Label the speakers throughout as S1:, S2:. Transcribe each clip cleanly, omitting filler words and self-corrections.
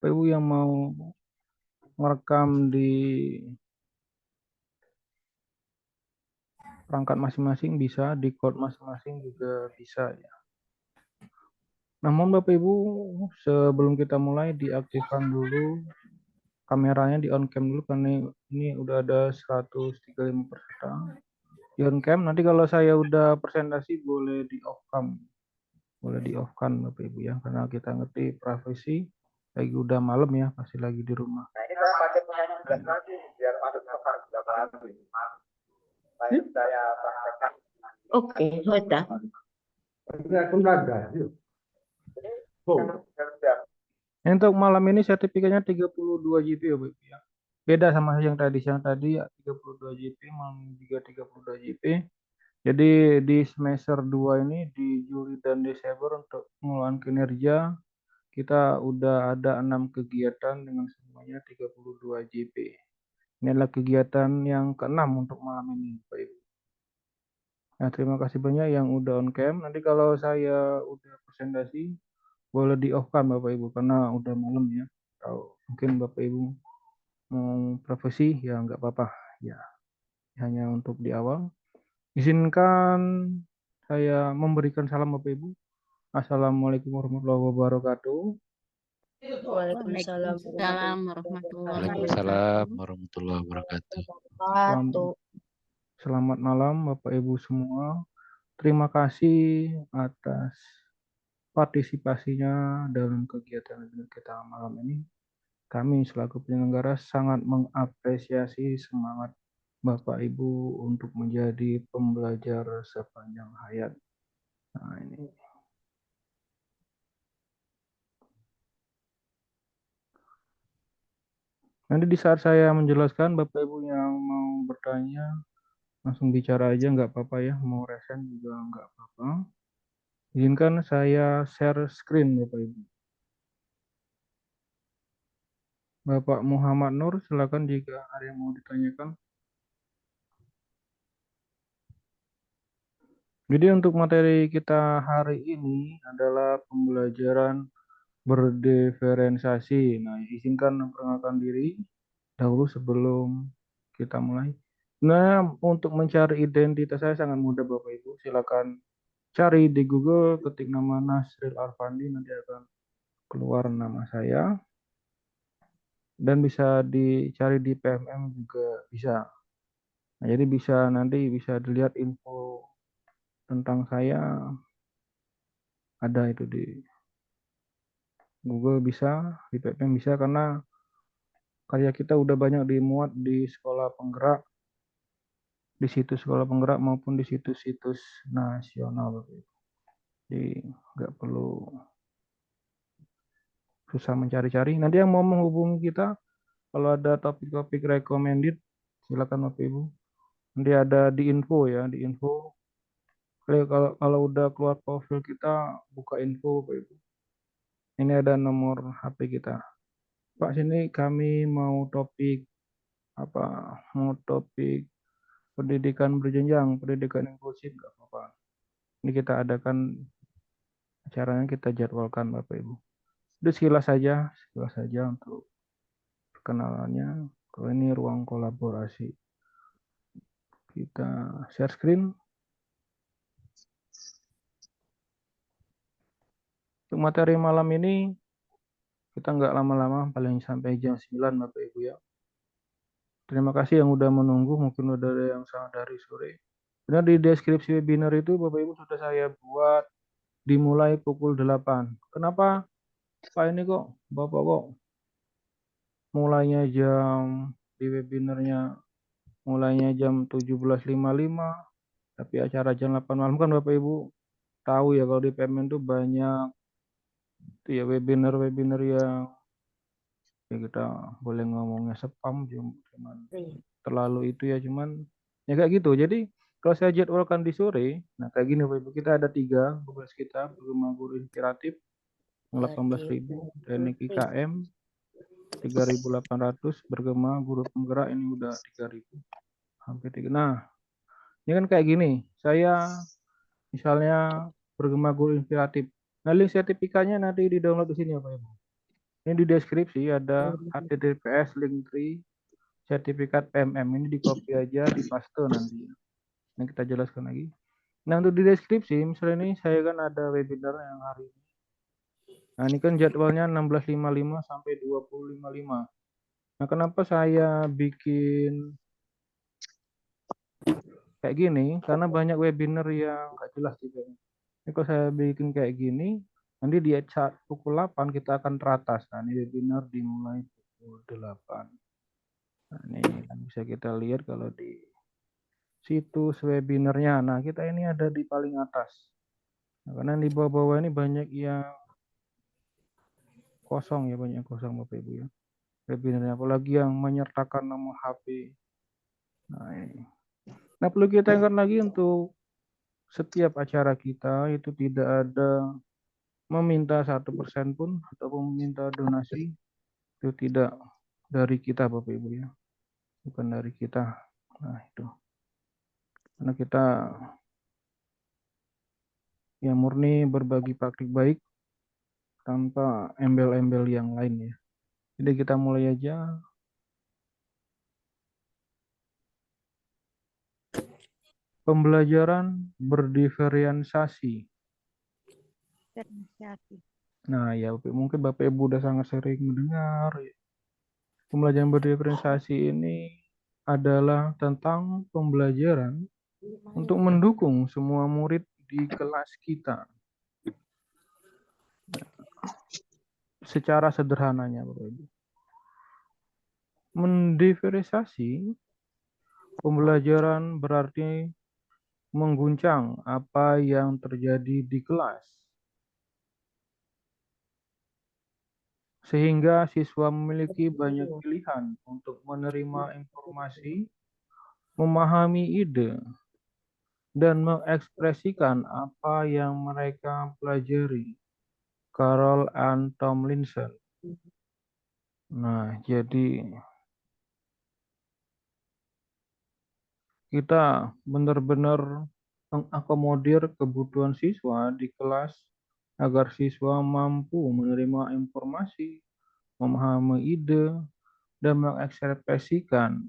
S1: Bapak Ibu yang mau merekam di perangkat masing-masing bisa, di cloud masing-masing juga bisa ya. Namun Bapak Ibu, sebelum kita mulai diaktifkan dulu kameranya, di on cam dulu karena ini udah ada 135 peserta. Di on cam, nanti kalau saya udah presentasi boleh di off cam. Boleh di off kan Bapak Ibu ya, karena kita ngerti privasi, lagi udah malam ya, pasti lagi di rumah.
S2: Nah, ini saya pakai penyanyi lagi biar masuk ke lagi. Saya praktekkan. Oke, sudah. Ini aku naga.
S1: Untuk malam ini sertifikatnya 32 GB ya Bapak Ibu ya. Beda sama yang tadi, ya 32 GB, malam juga 32 GB. Jadi di semester 2 ini di Juli dan Desember untuk pengelolaan kinerja kita udah ada 6 kegiatan dengan semuanya 32 GB. Ini adalah kegiatan yang ke-6 untuk malam ini, Bapak Ibu. Nah, terima kasih banyak yang udah on cam. Nanti kalau saya udah presentasi, boleh di off kan Bapak Ibu, karena udah malam ya. Kalau mungkin Bapak Ibu mau profesi, ya nggak apa-apa. Ya, hanya untuk di awal. Izinkan saya memberikan salam Bapak Ibu. Assalamualaikum warahmatullahi wabarakatuh.
S3: Waalaikumsalam warahmatullahi
S4: Waalaikumsalam
S3: wabarakatuh.
S4: warahmatullahi wabarakatuh.
S1: Selamat malam Bapak Ibu semua. Terima kasih atas partisipasinya dalam kegiatan kita malam ini. Kami selaku penyelenggara sangat mengapresiasi semangat Bapak Ibu untuk menjadi pembelajar sepanjang hayat. Nah, ini. Nanti di saat saya menjelaskan, Bapak Ibu yang mau bertanya, langsung bicara aja, nggak apa-apa ya. Mau resen juga nggak apa-apa. Izinkan saya share screen, Bapak Ibu. Bapak Muhammad Nur, silakan jika ada yang mau ditanyakan. Jadi untuk materi kita hari ini adalah pembelajaran berdiferensiasi. Nah, izinkan memperkenalkan diri dahulu sebelum kita mulai. Nah, untuk mencari identitas saya sangat mudah Bapak Ibu. Silakan cari di Google, ketik nama Nasril Arfandi, nanti akan keluar nama saya. Dan bisa dicari di PMM juga bisa. Nah, jadi nanti bisa dilihat info tentang saya, ada itu di Google bisa, di PPM bisa, karena karya kita udah banyak dimuat di sekolah penggerak, di situs sekolah penggerak maupun di situs-situs nasional. Jadi nggak perlu susah mencari-cari. Nanti yang mau menghubungi kita, kalau ada topik-topik recommended, silakan Bapak Ibu. Nanti ada di info ya, di info. Kalau udah keluar profil kita, buka info Bapak Ibu. Ini ada nomor HP kita. Pak, sini kami mau topik apa? Mau topik pendidikan berjenjang, pendidikan inklusif, nggak apa-apa. Ini kita adakan acaranya, kita jadwalkan Bapak Ibu. Itu sekilas saja untuk perkenalannya. Kalau ini ruang kolaborasi. Kita share screen. Untuk materi malam ini kita nggak lama-lama, paling sampai jam 9 Bapak Ibu ya. Terima kasih yang udah menunggu, mungkin udah ada yang sangat dari sore. Benar, di deskripsi webinar itu Bapak Ibu sudah saya buat dimulai pukul 8. Kenapa Pak ini kok Bapak kok mulainya di webinarnya mulainya jam 17.55, tapi acara jam 8 malam? Kan Bapak Ibu tahu ya, kalau di PMN itu banyak itu ya webinar-webinar yang ya kita boleh ngomongnya spam, cuman terlalu itu ya, cuman ya kayak gitu. Jadi kalau saya jadwalkan di sore, nah kayak gini Bapak Ibu, kita ada 3 tugas kita, bergema guru inspiratif 18.000, teknik IKM 3.800, bergema guru penggerak ini udah 3.000, hampir 3. Nah, ini kan kayak gini, saya misalnya bergema guru inspiratif. Nah, link sertifikatnya nanti di download di sini ya Pak Ibu. Ini di deskripsi ada HTTPS link tree sertifikat PMM, ini di copy aja, di paste nanti. Ini kita jelaskan lagi. Nah, untuk di deskripsi, misalnya ini saya kan ada webinar yang hari ini. Nah, ini kan jadwalnya 16.55 sampai 20.55. Nah, kenapa saya bikin kayak gini? Karena banyak webinar yang nggak jelas juga. Ini kalau saya bikin kayak gini, nanti di pukul 8 kita akan teratas. Nah, ini webinar dimulai pukul 8. Nah, ini bisa kita lihat kalau di situs webinarnya. Nah, kita ini ada di paling atas. Nah, karena di bawah-bawah ini banyak yang kosong ya, banyak yang kosong Bapak Ibu ya. Webinarnya, apalagi yang menyertakan nomor HP. Nah, ini. Nah, perlu kita ingat lagi untuk setiap acara kita itu tidak ada meminta 1% pun ataupun meminta donasi, itu tidak dari kita Bapak Ibu ya, bukan dari kita. Nah, itu karena kita yang murni berbagi praktik baik tanpa embel-embel yang lain ya. Jadi kita mulai aja. Pembelajaran berdiferensiasi. Nah ya, mungkin Bapak Ibu udah sangat sering mendengar ya. Pembelajaran berdiferensiasi ini adalah tentang pembelajaran untuk mendukung semua murid di kelas kita. Secara sederhananya Bapak Ibu. Mendiferensiasi pembelajaran berarti mengguncang apa yang terjadi di kelas. Sehingga siswa memiliki banyak pilihan untuk menerima informasi, memahami ide, dan mengekspresikan apa yang mereka pelajari. Carol Ann Tomlinson. Nah, jadi kita benar-benar mengakomodir kebutuhan siswa di kelas agar siswa mampu menerima informasi, memahami ide, dan mengekspresikan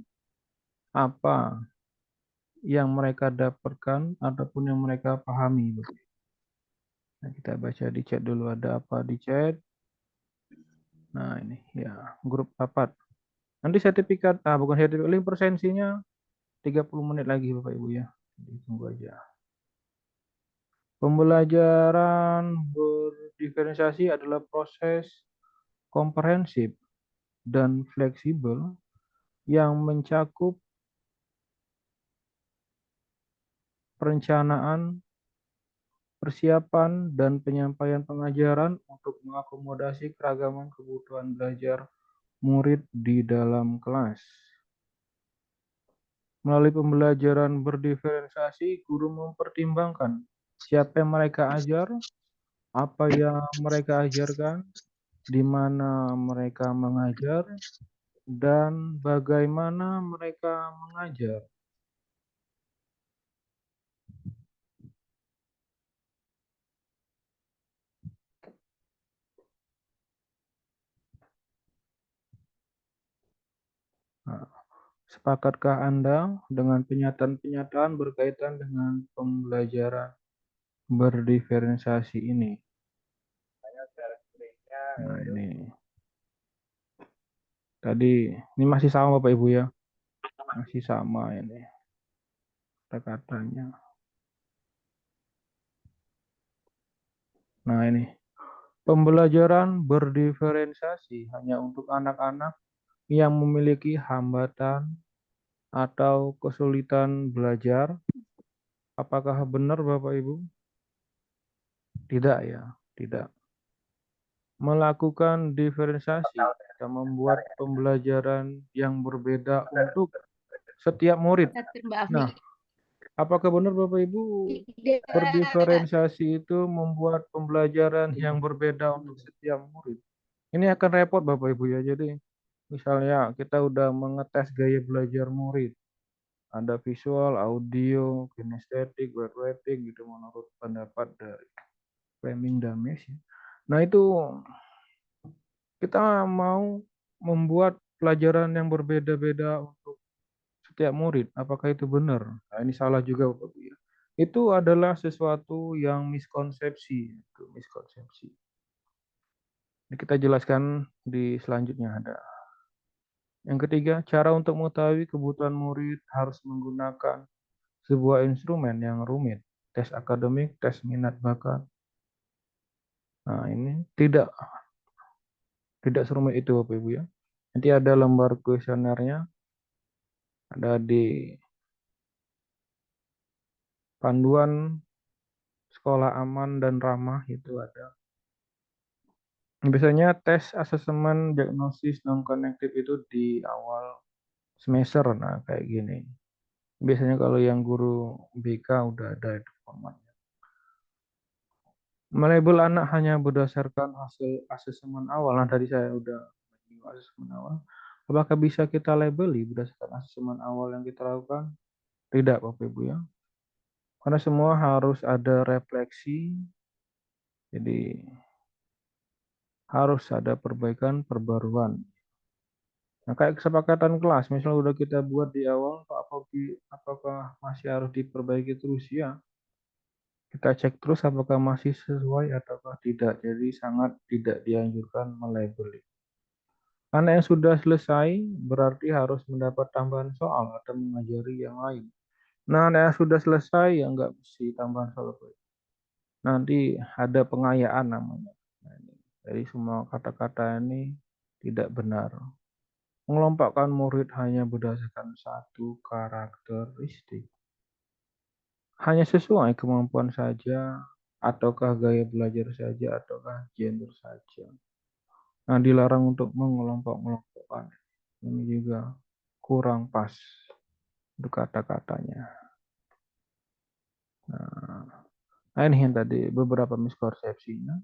S1: apa yang mereka dapatkan ataupun yang mereka pahami. Nah, kita baca di chat dulu, ada apa di chat. Nah, ini ya, grup rapat. Nanti sertifikat, bukan sertifikat, link presensinya 30 menit lagi Bapak Ibu ya. Jadi tunggu aja. Pembelajaran berdiferensiasi adalah proses komprehensif dan fleksibel yang mencakup perencanaan, persiapan, dan penyampaian pengajaran untuk mengakomodasi keragaman kebutuhan belajar murid di dalam kelas. Melalui pembelajaran berdiferensiasi, guru mempertimbangkan siapa yang mereka ajar, apa yang mereka ajarkan, di mana mereka mengajar, dan bagaimana mereka mengajar. Nah, sepakatkah Anda dengan pernyataan-pernyataan berkaitan dengan pembelajaran berdiferensiasi ini? Nah, ini. Tadi, ini masih sama Bapak Ibu ya? Masih sama ini kata-katanya. Nah, ini. Pembelajaran berdiferensiasi hanya untuk anak-anak yang memiliki hambatan atau kesulitan belajar. Apakah benar Bapak Ibu? Tidak ya, tidak. Melakukan diferensiasi dan membuat pembelajaran yang berbeda untuk setiap murid. Nah, apakah benar Bapak Ibu berdiferensiasi itu membuat pembelajaran yang berbeda untuk setiap murid? Ini akan repot Bapak Ibu ya. Jadi misalnya kita udah mengetes gaya belajar murid. Ada visual, audio, kinestetik, word writing gitu menurut pendapat dari Fleming dan Mes. Nah itu kita mau membuat pelajaran yang berbeda-beda untuk setiap murid. Apakah itu benar? Nah, ini salah juga, Bapak Ibu ya. Itu adalah sesuatu yang miskonsepsi. Itu miskonsepsi. Ini kita jelaskan di selanjutnya ada. Yang ketiga, cara untuk mengetahui kebutuhan murid harus menggunakan sebuah instrumen yang rumit. Tes akademik, tes minat bakat. Nah, ini tidak serumit itu Bapak Ibu ya. Nanti ada lembar kuesionernya, ada di panduan sekolah aman dan ramah itu ada. Biasanya tes asesmen diagnosis non konektif itu di awal semester, nah kayak gini. Biasanya kalau yang guru BK udah ada itu formatnya. Melabel anak hanya berdasarkan hasil asesmen awal. Nah tadi saya udah menyinggung asesmen awal. Apakah bisa kita labeli berdasarkan asesmen awal yang kita lakukan? Tidak, Bapak Ibu ya. Karena semua harus ada refleksi. Jadi harus ada perbaikan, perbaruan. Nah, kayak kesepakatan kelas, misalnya udah kita buat di awal, apakah masih harus diperbaiki terus ya? Kita cek terus apakah masih sesuai ataukah tidak. Jadi sangat tidak dianjurkan melabeli. Anak yang sudah selesai berarti harus mendapat tambahan soal atau mengajari yang lain. Nah, anak yang sudah selesai ya nggak mesti tambahan soal. Nanti ada pengayaan namanya. Nah, jadi semua kata-kata ini tidak benar. Mengelompokkan murid hanya berdasarkan satu karakteristik. Hanya sesuai kemampuan saja, ataukah gaya belajar saja, ataukah gender saja. Nah, dilarang untuk mengelompok-kelompokkan. Ini juga kurang pas untuk kata-katanya. Nah, ini yang tadi beberapa miskonsepsinya.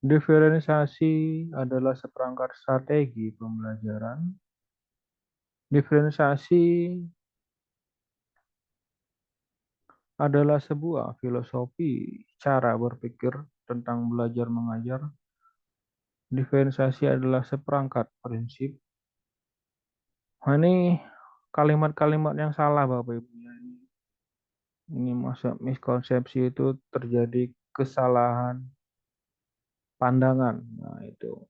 S1: Diferensiasi adalah seperangkat strategi pembelajaran. Diferensiasi adalah sebuah filosofi cara berpikir tentang belajar mengajar. Diferensiasi adalah seperangkat prinsip. Nah, ini kalimat-kalimat yang salah Bapak Ibu. Ini masa miskonsepsi itu terjadi kesalahan pandangan. Nah, itu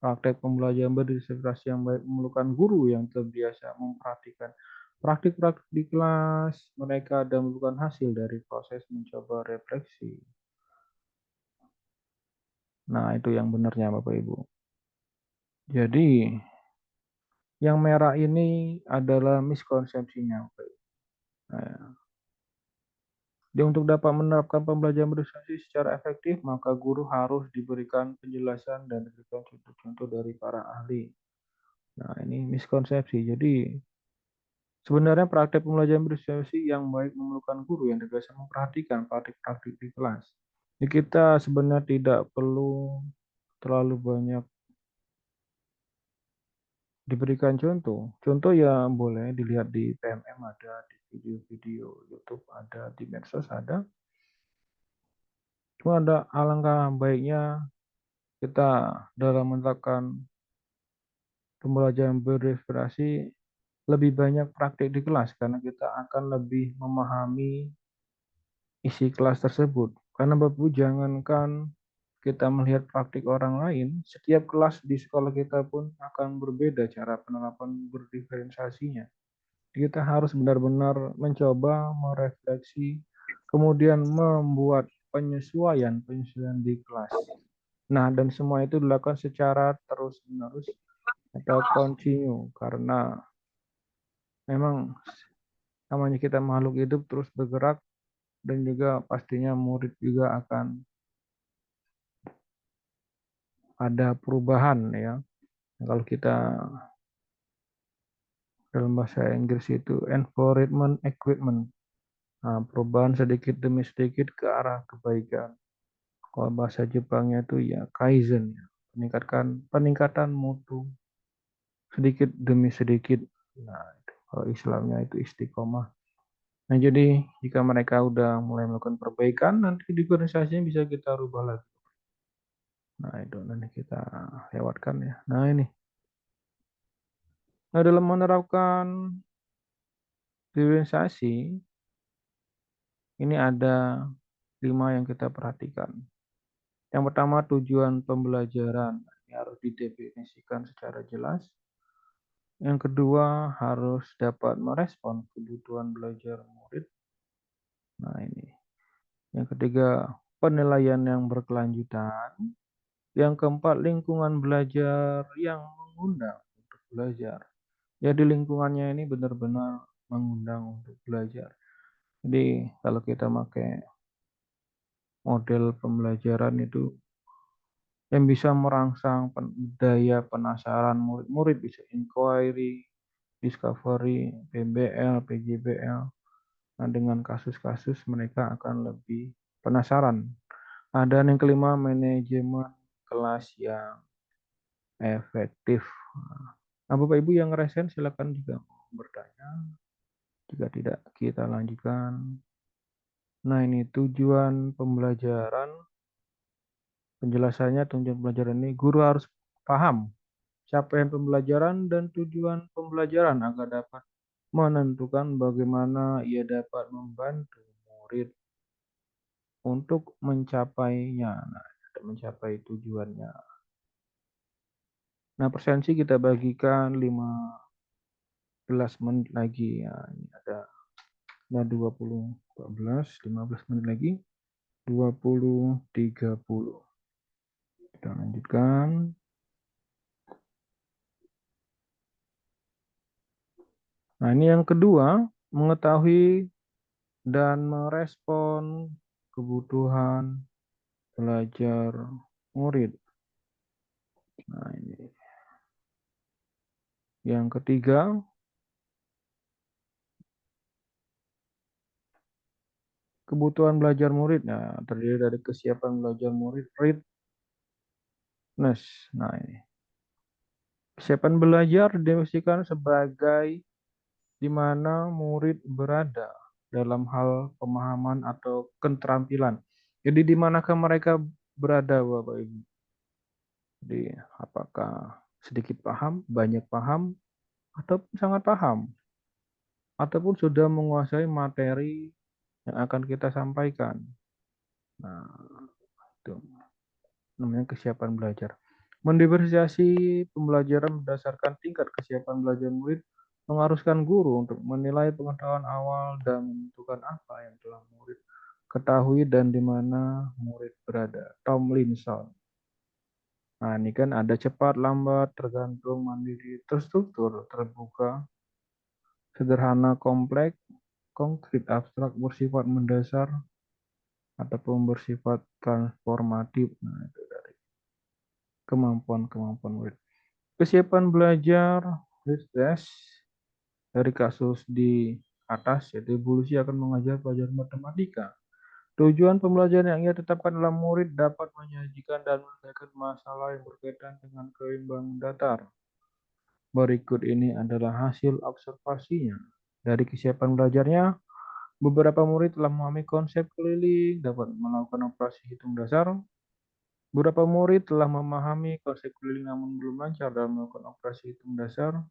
S1: praktek pembelajaran berdiskusi yang baik memerlukan guru yang terbiasa memperhatikan praktik-praktik di kelas mereka dan memerlukan hasil dari proses mencoba refleksi. Nah, itu yang benarnya Bapak Ibu. Jadi, yang merah ini adalah miskonsepsinya Bapak Ibu. Nah, jadi untuk dapat menerapkan pembelajaran berdiskusi secara efektif, maka guru harus diberikan penjelasan dan diberikan contoh-contoh dari para ahli. Nah, ini miskonsepsi. Jadi, sebenarnya praktek pembelajaran berdiskusi yang baik memerlukan guru yang biasa memperhatikan praktik-praktik di kelas. Jadi kita sebenarnya tidak perlu terlalu banyak diberikan contoh. Contoh ya boleh dilihat di PMM ada, di video-video YouTube ada, di medsos ada. Cuma ada alangkah baiknya kita dalam menerapkan pembelajaran berinspirasi lebih banyak praktik di kelas karena kita akan lebih memahami isi kelas tersebut. Karena Bapak jangankan kita melihat praktik orang lain, setiap kelas di sekolah kita pun akan berbeda cara penerapan berdiferensiasinya. Kita harus benar-benar mencoba merefleksi, kemudian membuat penyesuaian di kelas. Nah, dan semua itu dilakukan secara terus-menerus atau continue karena memang namanya kita makhluk hidup terus bergerak dan juga pastinya murid juga akan ada perubahan ya. Kalau kita dalam bahasa Inggris itu environment equipment. Nah, perubahan sedikit demi sedikit ke arah kebaikan. Kalau bahasa Jepangnya itu ya kaizen ya. Peningkatan mutu sedikit demi sedikit. Nah, itu. Kalau Islamnya itu istiqomah. Nah, jadi jika mereka udah mulai melakukan perbaikan, nanti diferensiasinya bisa kita rubah lagi. Nah, itu nanti kita lewatkan ya. Nah, ini. Nah, dalam menerapkan diferensiasi, ini ada 5 yang kita perhatikan. Yang pertama, tujuan pembelajaran. Ini harus didefinisikan secara jelas. Yang kedua, harus dapat merespon kebutuhan belajar murid. Nah, ini. Yang ketiga, penilaian yang berkelanjutan. Yang keempat, lingkungan belajar yang mengundang untuk belajar. Jadi lingkungannya ini benar-benar mengundang untuk belajar. Jadi kalau kita pakai model pembelajaran itu yang bisa merangsang daya penasaran murid-murid, bisa inquiry, discovery, PBL, PJBL. Nah, dengan kasus-kasus mereka akan lebih penasaran. Dan yang kelima, manajemen kelas yang efektif. Nah, Bapak Ibu yang ngerasain silakan juga bertanya. Jika tidak, kita lanjutkan. Nah, ini tujuan pembelajaran. Penjelasannya, tujuan pembelajaran ini guru harus paham capaian pembelajaran dan tujuan pembelajaran agar dapat menentukan bagaimana ia dapat membantu murid untuk mencapainya, mencapai tujuannya. Nah, presensi kita bagikan 15 menit lagi ya. Ini ada 20, 14, 15 menit lagi, 20, 30. Kita lanjutkan. Nah, ini yang kedua, mengetahui dan merespon kebutuhan belajar murid. Nah, ini. Yang ketiga, kebutuhan belajar murid. Nah, terdiri dari kesiapan belajar murid, readiness. Nah, ini. Kesiapan belajar didefinisikan sebagai di mana murid berada dalam hal pemahaman atau keterampilan. Jadi di manakah mereka berada, Bapak Ibu? Jadi apakah sedikit paham, banyak paham, ataupun sangat paham, ataupun sudah menguasai materi yang akan kita sampaikan. Nah, itu namanya kesiapan belajar. Mendiversifikasi pembelajaran berdasarkan tingkat kesiapan belajar murid mengharuskan guru untuk menilai pengetahuan awal dan menentukan apa yang telah murid ketahui dan di mana murid berada. Tomlinson. Nah, ini kan ada cepat, lambat, tergantung, mandiri, terstruktur, terbuka, sederhana, kompleks, konkret, abstrak, bersifat mendasar, ataupun bersifat transformatif. Nah, itu dari kemampuan-kemampuan murid. Kesiapan belajar, test dari kasus di atas, yaitu evolusi akan mengajar pelajaran matematika. Tujuan pembelajaran yang ia tetapkan dalam murid dapat menyajikan dan menyelesaikan masalah yang berkaitan dengan keimbangan datar. Berikut ini adalah hasil observasinya. Dari kesiapan belajarnya, beberapa murid telah memahami konsep keliling, dapat melakukan operasi hitung dasar. Beberapa murid telah memahami konsep keliling namun belum lancar dalam melakukan operasi hitung dasar.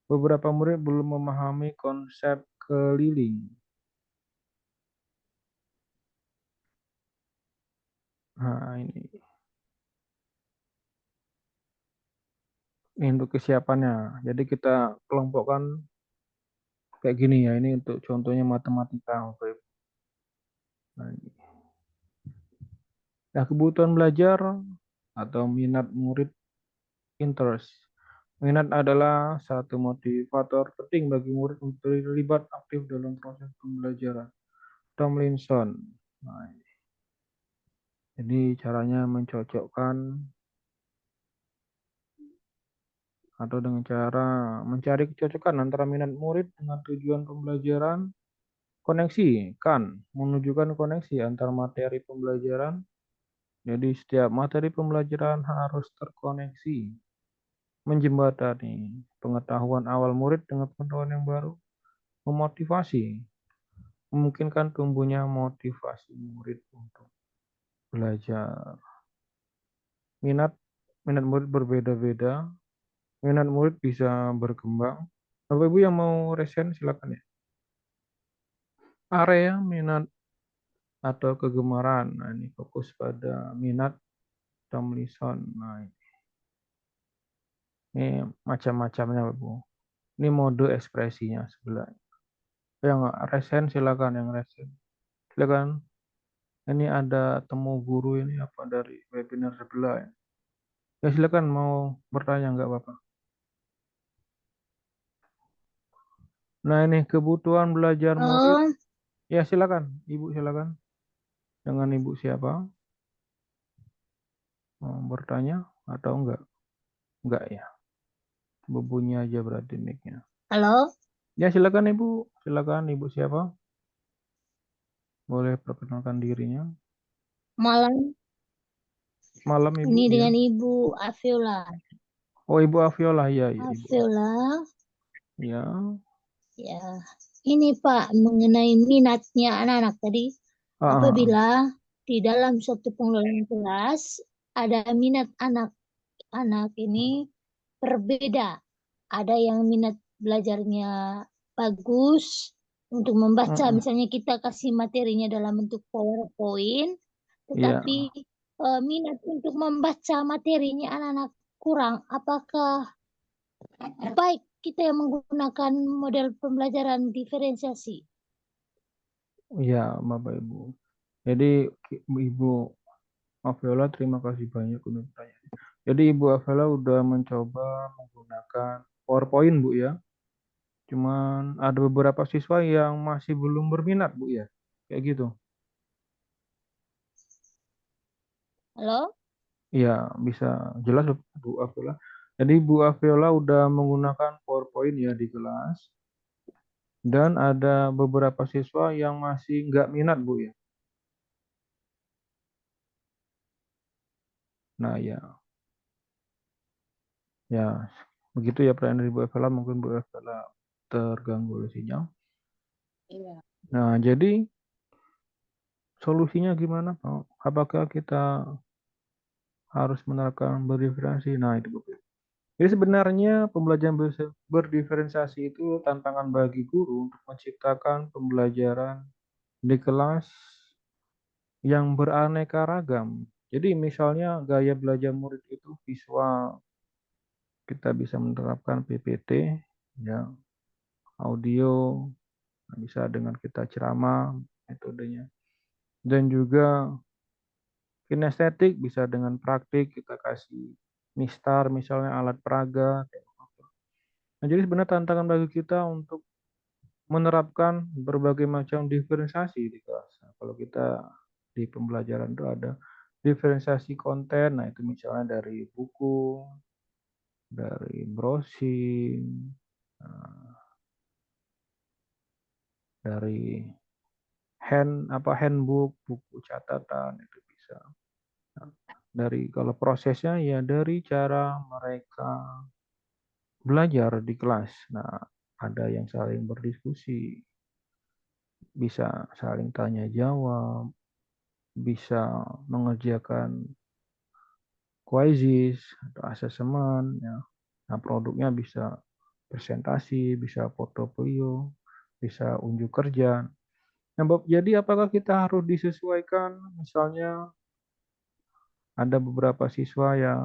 S1: Beberapa murid belum memahami konsep keliling. Nah, ini untuk kesiapannya. Jadi kita kelompokkan kayak gini ya. Ini untuk contohnya matematika. Nah, nah, kebutuhan belajar atau minat murid, interest. Minat adalah satu motivator penting bagi murid untuk terlibat aktif dalam proses pembelajaran. Tomlinson. Nah, jadi caranya mencocokkan atau dengan cara mencari kecocokan antara minat murid dengan tujuan pembelajaran. Koneksi kan menunjukkan koneksi antar materi pembelajaran. Jadi setiap materi pembelajaran harus terkoneksi, menjembatani pengetahuan awal murid dengan pengetahuan yang baru, memotivasi, memungkinkan tumbuhnya motivasi murid untuk belajar. minat minat murid berbeda-beda, minat murid bisa berkembang. Bapak Ibu yang mau resen silakan ya. Area minat atau kegemaran. Nah, ini fokus pada minat Tomlinson. Nah, ini macam-macamnya, Bapak Ibu. Ini mode ekspresinya sebelah. Yang resen silakan, yang resen. Silakan. Ini ada temu guru ini apa dari webinar sebelah ya. Ya silakan mau bertanya nggak Bapak? Nah ini kebutuhan belajar murid.
S5: Oh,
S1: Ya silakan, Ibu silakan. Dengan Ibu siapa? Mau bertanya atau enggak? Enggak ya. Berbunyi aja berarti mic-nya.
S5: halo,
S1: Ya silakan Ibu. Silakan Ibu siapa? Boleh perkenalkan dirinya.
S5: malam
S1: Malam Ibu
S5: ini
S1: ya.
S5: dengan Ibu Afiola.
S1: Oh Ibu Afiola ya, ya Ibu.
S5: Afiola,
S1: Ya.
S5: ya. Ini Pak, mengenai minatnya anak-anak tadi,
S1: Ah, ah, ah.
S5: apabila di dalam suatu pengelolaan kelas ada minat anak-anak ini berbeda. Ada yang minat belajarnya bagus untuk membaca,
S1: Mm-mm.
S5: misalnya kita kasih materinya dalam bentuk PowerPoint,
S1: Iya.
S5: tetapi minat untuk membaca materinya anak-anak kurang. Apakah baik kita yang menggunakan model pembelajaran diferensiasi?
S1: Iya, Bapak Ibu. Jadi Ibu Aviola terima kasih banyak untuk pertanyaan. Jadi Ibu Aviola udah mencoba menggunakan PowerPoint Bu ya. Cuman ada beberapa siswa yang masih belum berminat Bu ya. Kayak gitu.
S5: Halo?
S1: Iya, bisa jelas Bu Aviola. Jadi Bu Aviola udah menggunakan PowerPoint ya di kelas. Dan ada beberapa siswa yang masih nggak minat Bu ya. Nah ya, ya begitu ya pertanyaan dari Bu Aviola. Mungkin Bu Aviola terganggu oleh sinyal.
S3: Iya.
S1: Nah, jadi solusinya gimana, Pak? Apakah kita harus menerapkan berdiferensiasi? Nah, itu Bapak. Jadi sebenarnya pembelajaran berdiferensiasi itu tantangan bagi guru untuk menciptakan pembelajaran di kelas yang beraneka ragam. Jadi misalnya gaya belajar murid itu visual, kita bisa menerapkan PPT, ya, audio, bisa dengan kita ceramah metodenya. Dan juga kinestetik bisa dengan praktik kita kasih mistar misalnya alat peraga. Nah, jadi sebenarnya tantangan bagi kita untuk menerapkan berbagai macam diferensiasi di kelas. Nah, kalau kita di pembelajaran itu ada diferensiasi konten, nah itu misalnya dari buku, dari browsing, nah, dari handbook, buku catatan itu bisa. Nah, dari kalau prosesnya ya dari cara mereka belajar di kelas. Nah, ada yang saling berdiskusi, bisa saling tanya jawab, bisa mengerjakan quizzes atau asesmen, ya. Nah, produknya bisa presentasi, bisa portofolio, bisa unjuk kerja. Nah, jadi apakah kita harus disesuaikan? Misalnya ada beberapa siswa yang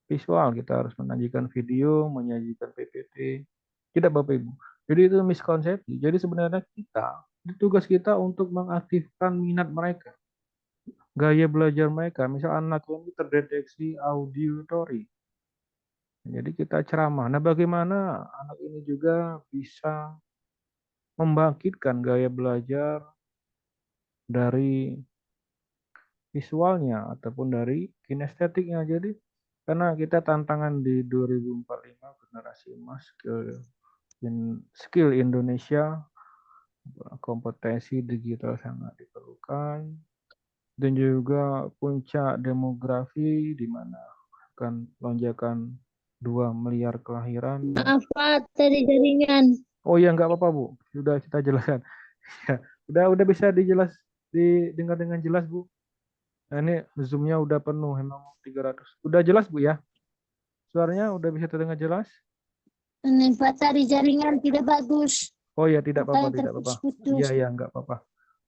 S1: visual, kita harus menyajikan video, menyajikan PPT. Tidak Bapak Ibu. Jadi itu miskonsepsi. Jadi sebenarnya tugas kita untuk mengaktifkan minat mereka, gaya belajar mereka. Misal anak ini terdeteksi auditory. Jadi kita ceramah. Nah, bagaimana anak ini juga bisa membangkitkan gaya belajar dari visualnya ataupun dari kinestetiknya. Jadi karena kita tantangan di 2045 generasi emas skill Indonesia, kompetensi digital sangat diperlukan, dan juga puncak demografi di mana akan lonjakan 2 miliar kelahiran.
S5: Maaf Pak, tadi jaringan.
S1: Oh ya nggak apa-apa Bu, sudah kita jelaskan. Ya, udah bisa didengar dengan jelas Bu. Nah, ini Zoom-nya udah penuh, emang 300. Udah jelas Bu ya? Suaranya udah bisa terdengar jelas?
S5: Ini Pak tadi jaringan tidak bagus.
S1: Oh ya, tidak apa-apa,
S5: Makanya
S1: tidak apa-apa.
S5: terputus-putus.
S1: Iya, ya, nggak apa-apa.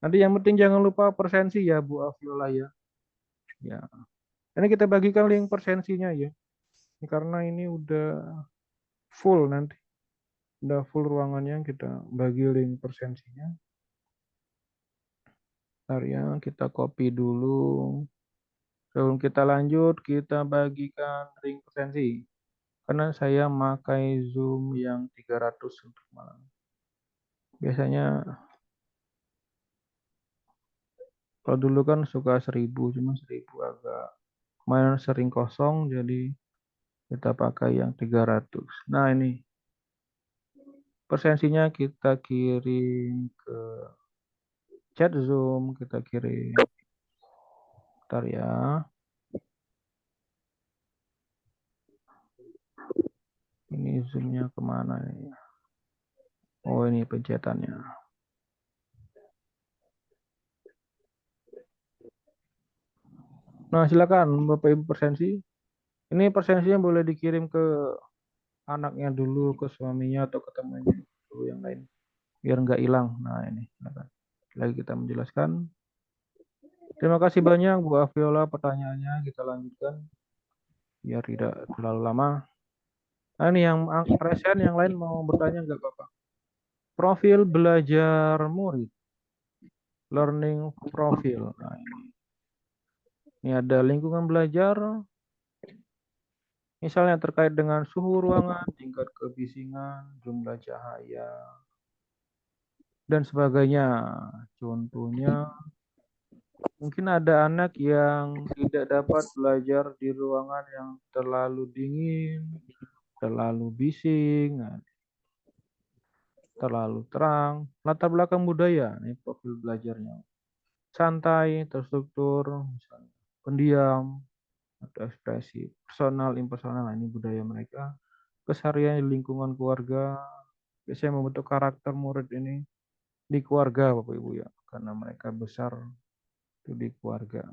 S1: Nanti yang penting jangan lupa persensi ya Bu Afiola ya. Ya. Ini kita bagikan link persensinya ya. Ini karena ini udah full nanti. Udah full ruangannya, kita bagi link persensinya. Bentar ya, kita copy dulu. Sebelum kita lanjut, kita bagikan link persensi. Karena saya pakai Zoom yang 300 untuk malam. Biasanya kalau dulu kan suka 1000, cuma 1000 agak lumayan sering kosong, jadi kita pakai yang 300. Nah ini persensinya kita kirim ke chat Zoom, kita kirim. Bentar ya. Ini Zoom-nya kemana nih? Oh ini pencetannya. Nah silakan Bapak Ibu persensi. Ini persensinya boleh dikirim ke anaknya dulu, ke suaminya atau ke temannya dulu yang lain, biar nggak hilang. Nah ini silakan. Lagi kita menjelaskan. Terima kasih banyak Bu Afiola pertanyaannya. Kita lanjutkan biar tidak terlalu lama. Nah ini yang resen yang lain mau bertanya nggak apa-apa. Profil belajar murid, learning profile. Nah ini ada lingkungan belajar, misalnya terkait dengan suhu ruangan, tingkat kebisingan, jumlah cahaya, dan sebagainya. Contohnya, mungkin ada anak yang tidak dapat belajar di ruangan yang terlalu dingin, terlalu bising, terlalu terang. Latar belakang budaya, ini profil belajarnya. Santai, terstruktur, misalnya pendiam, atau ekspresi personal, impersonal, ini budaya mereka. Keseharian di lingkungan keluarga, biasanya membentuk karakter murid ini di keluarga Bapak Ibu ya, karena mereka besar itu di keluarga.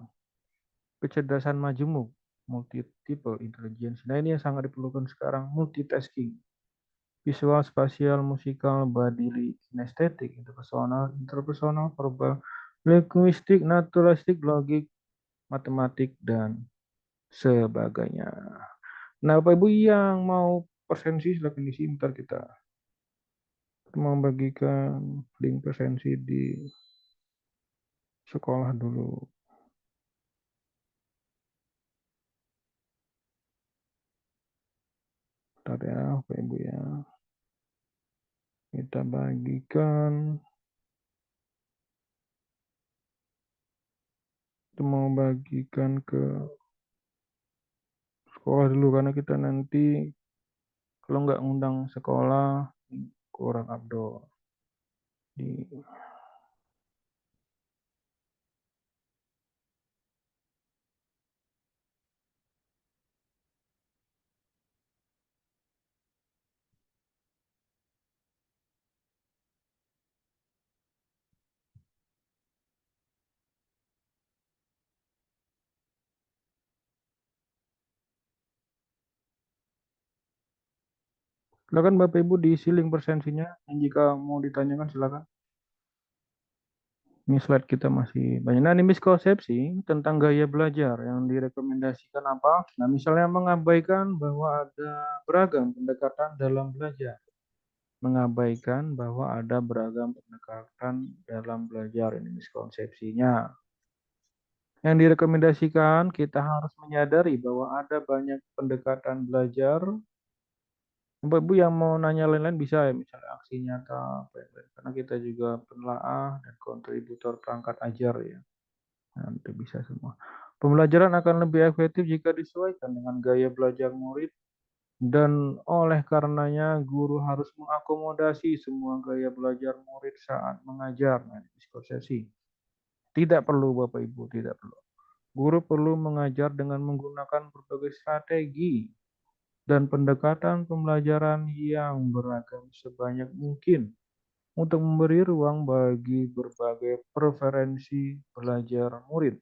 S1: Kecerdasan majemuk, multiple intelligence. Nah ini yang sangat diperlukan sekarang, multitasking. Visual, spasial, musikal, bodily, kinestetik, interpersonal, verbal, linguistik, naturalistik, logik, matematik, dan sebagainya. Nah Bapak Ibu yang mau presensi silakan isi, ntar kita membagikan link presensi di sekolah dulu. Bentar ya Bapak Ibu ya. Kita bagikan. Kita mau bagikan ke sekolah dulu karena kita nanti kalau nggak ngundang sekolah kurang abdol. Silakan Bapak Ibu diisi link presensinya. Jika mau ditanyakan silakan. Ini slide kita masih banyak. Nah, ini miskonsepsi tentang gaya belajar yang direkomendasikan apa? Nah, misalnya mengabaikan bahwa ada beragam pendekatan dalam belajar. Mengabaikan bahwa ada beragam pendekatan dalam belajar. Ini miskonsepsinya. Yang direkomendasikan, kita harus menyadari bahwa ada banyak pendekatan belajar. Bapak Ibu yang mau nanya lain-lain bisa ya, misalnya aksi nyata, karena kita juga penelaah dan kontributor perangkat ajar ya. Nanti bisa semua. Pembelajaran akan lebih efektif jika disesuaikan dengan gaya belajar murid dan oleh karenanya guru harus mengakomodasi semua gaya belajar murid saat mengajar. Nah, diskursesi. Tidak perlu Bapak Ibu, tidak perlu. Guru perlu mengajar dengan menggunakan berbagai strategi dan pendekatan pembelajaran yang beragam sebanyak mungkin untuk memberi ruang bagi berbagai preferensi belajar murid.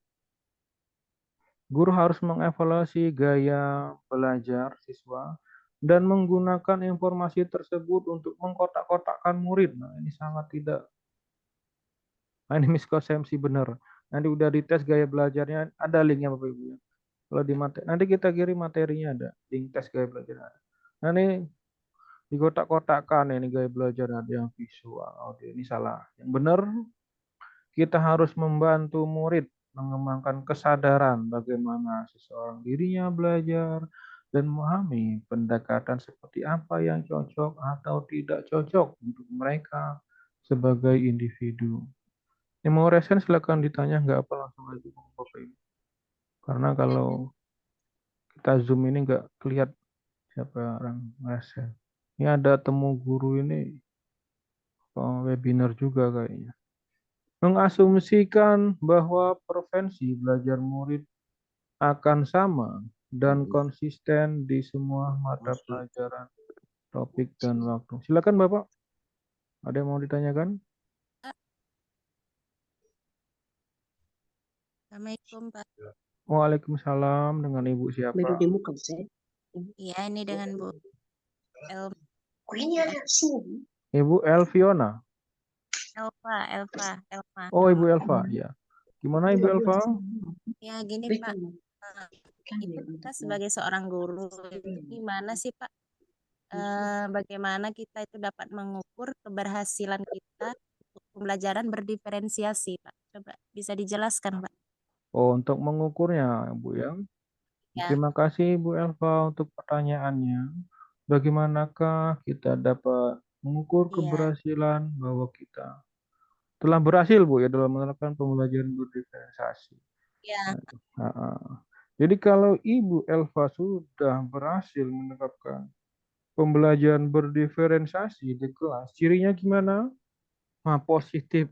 S1: Guru harus mengevaluasi gaya belajar siswa dan menggunakan informasi tersebut untuk mengkotak-kotakkan murid. Nah, ini sangat tidak, nah, ini miskonsepsi benar. Nanti udah dites gaya belajarnya, ada linknya Bapak Ibu ya. Kalau di materi, nanti kita kirim materinya ada, link tes gaya belajar ada. Nah, ini di kotak-kotakkan ini gaya belajar, ada yang visual, audio, ini salah. Yang benar, kita harus membantu murid mengembangkan kesadaran bagaimana seseorang dirinya belajar dan memahami pendekatan seperti apa yang cocok atau tidak cocok untuk mereka sebagai individu. Yang mau resen silakan ditanya, nggak apa langsung aja Bapak Ibu. Karena kalau kita zoom ini nggak kelihatan siapa orang resen. Ini ada temu guru ini webinar juga kayaknya. Mengasumsikan bahwa preferensi belajar murid akan sama dan konsisten di semua mata pelajaran, topik, dan waktu. Silakan Bapak. Ada yang mau ditanyakan?
S3: Assalamualaikum Pak.
S1: Waalaikumsalam. Dengan Ibu siapa?
S3: Iya, ini dengan Bu El
S1: Ibu Elviona.
S3: Elva.
S1: Oh, Ibu Elva, ya. Gimana Ibu Elva?
S3: Ya, gini Pak. Kita sebagai seorang guru, gimana sih Pak? Bagaimana kita itu dapat mengukur keberhasilan kita untuk pembelajaran berdiferensiasi, Pak? Coba bisa dijelaskan, Pak?
S1: Oh, untuk mengukurnya, Bu ya.
S3: Ya,
S1: Terima kasih Bu Elva untuk pertanyaannya. Bagaimanakah kita dapat mengukur
S3: iya,
S1: keberhasilan bahwa kita telah berhasil Bu ya dalam menerapkan pembelajaran berdiferensiasi.
S3: iya,
S1: Nah, jadi kalau Ibu Elva sudah berhasil menerapkan pembelajaran berdiferensiasi di kelas, cirinya gimana? Nah, positif,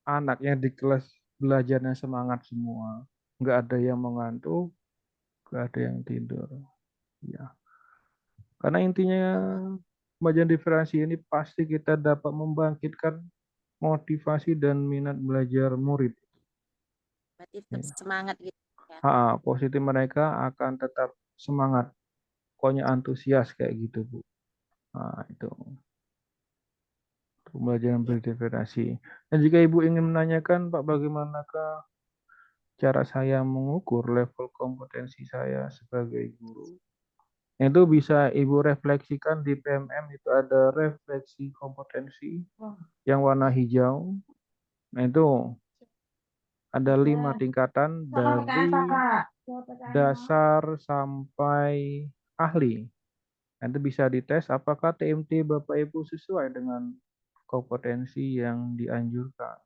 S1: anaknya di kelas belajarnya semangat semua, nggak ada yang mengantuk, nggak ada yang tidur. Ya, karena intinya pembelajaran diferensiasi ini pasti kita dapat membangkitkan motivasi dan minat belajar murid.
S3: berarti tetap semangat gitu ya.
S1: Positif, mereka akan tetap semangat, pokoknya antusias kayak gitu Bu. Nah, itu pembelajaran berdiferensiasi. Dan jika Ibu ingin menanyakan, Pak, bagaimanakah cara saya mengukur level kompetensi saya sebagai guru? Itu bisa Ibu refleksikan di PMM, itu ada refleksi kompetensi yang warna hijau. Nah, itu ada 5 tingkatan dari dasar sampai ahli. Nanti bisa dites apakah TMT Bapak Ibu sesuai dengan kompetensi yang dianjurkan.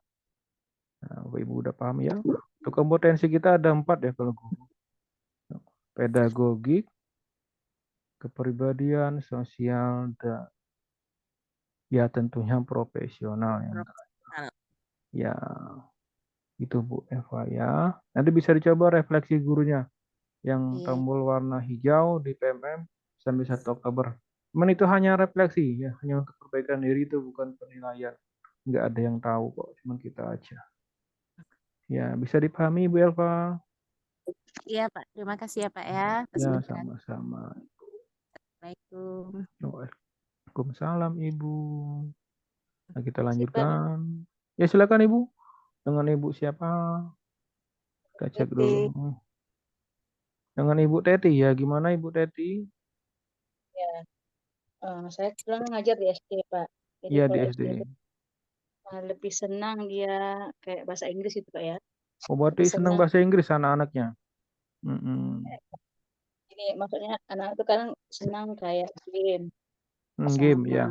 S1: Nah, Bapak Ibu udah paham ya? Untuk kompetensi kita ada 4 ya kalau guru. Pedagogik, kepribadian, sosial, dan ya tentunya profesional yang ya itu Bu Eva ya. Nanti bisa dicoba refleksi gurunya yang
S3: Iya,
S1: tombol warna hijau di PMM sampai 1 Oktober. Cuman itu hanya refleksi ya, hanya untuk perbaikan diri, itu bukan penilaian. Nggak ada yang tahu kok, cuman kita aja. Ya, bisa dipahami Bu Elva?
S3: iya Pak. Terima kasih ya Pak ya. Atas
S1: Ya,
S3: penjelasan.
S1: sama-sama.
S3: Assalamualaikum.
S1: Waalaikumsalam Ibu. Nah, kita
S3: Pak.
S1: lanjutkan. Ya, silakan Ibu. Dengan Ibu siapa? Kita cek
S6: Teti.
S1: dulu. Dengan Ibu Teti ya, gimana Ibu Teti?
S6: Ya, saya kebetulan ngajar di SD, Pak. Jadi
S1: Iya, di
S6: kalau
S1: SD.
S6: SD itu lebih senang dia kayak bahasa Inggris gitu, Pak ya.
S1: Oh, berarti
S6: Lebih
S1: senang
S6: senang.
S1: bahasa Inggris anak-anaknya?
S6: Ini maksudnya anak itu kan senang kayak game
S1: Game
S6: sama
S1: ya.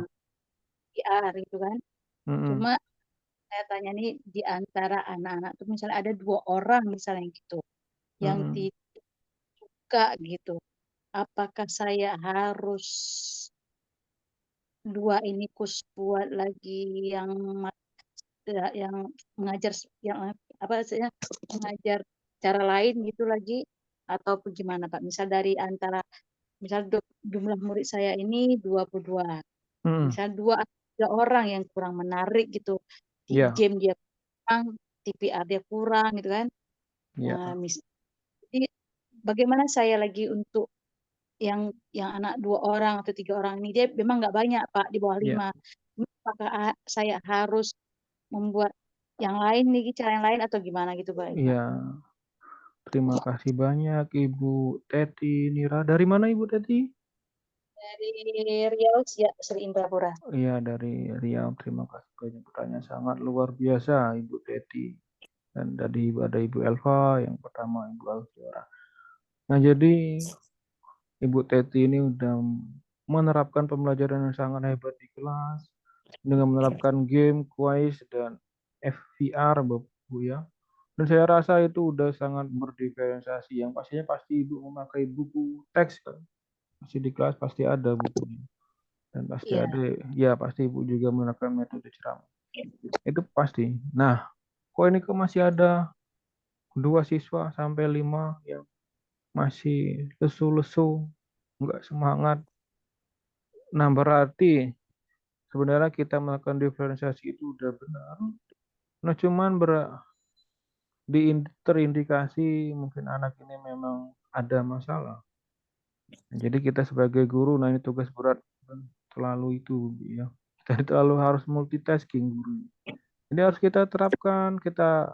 S6: VR gitu kan.
S1: Mm-mm.
S6: Cuma saya tanya nih di antara anak-anak itu misalnya ada 2 orang misalnya gitu yang
S1: Mm-mm.
S6: tidak suka gitu. Apakah saya harus 2 ini khusus buat lagi yang mengajar yang apa istilahnya mengajar cara lain gitu lagi ataupun gimana Pak? Misal dari antara misal jumlah murid saya ini 22.
S1: Mm-mm.
S6: Misal 2 atau 3 orang yang kurang menarik gitu. Di
S1: Ya,
S6: game dia kurang, di PR dia kurang gitu kan.
S1: ya.
S6: Jadi bagaimana saya lagi untuk yang anak 2 orang atau 3 orang ini, dia memang nggak banyak Pak, di bawah
S1: Ya,
S6: 5. Apakah saya harus membuat yang lain nih, cara yang lain atau gimana gitu Pak?
S1: ya. Terima kasih banyak Ibu Teti Nira. Dari mana Ibu Teti?
S6: Dari Riau, ya, Sri Indrapura.
S1: Iya, dari Riau. Terima kasih banyak, pertanyaan sangat luar biasa Ibu Teti. Dan tadi ada Ibu Elva, yang pertama Ibu Alfiora. Nah, jadi Ibu Teti ini udah menerapkan pembelajaran yang sangat hebat di kelas dengan menerapkan game, quiz, dan FVR, Bapak Ibu ya. Dan saya rasa itu udah sangat berdiferensiasi. Yang pastinya pasti Ibu memakai buku teks kan. Pasti di kelas pasti ada bukunya. Dan pasti
S6: Iya.
S1: ada, ya pasti Ibu juga menerapkan metode ceramah. Itu pasti. Nah, kok ini kok masih ada 2 siswa sampai 5 yang masih lesu-lesu, nggak semangat. Nah, berarti sebenarnya kita melakukan diferensiasi itu udah benar. Nah, cuman terindikasi mungkin anak ini memang ada masalah. Nah, jadi kita sebagai guru, nah ini tugas berat terlalu itu ya. Kita terlalu harus multitasking guru. Ini harus kita terapkan, kita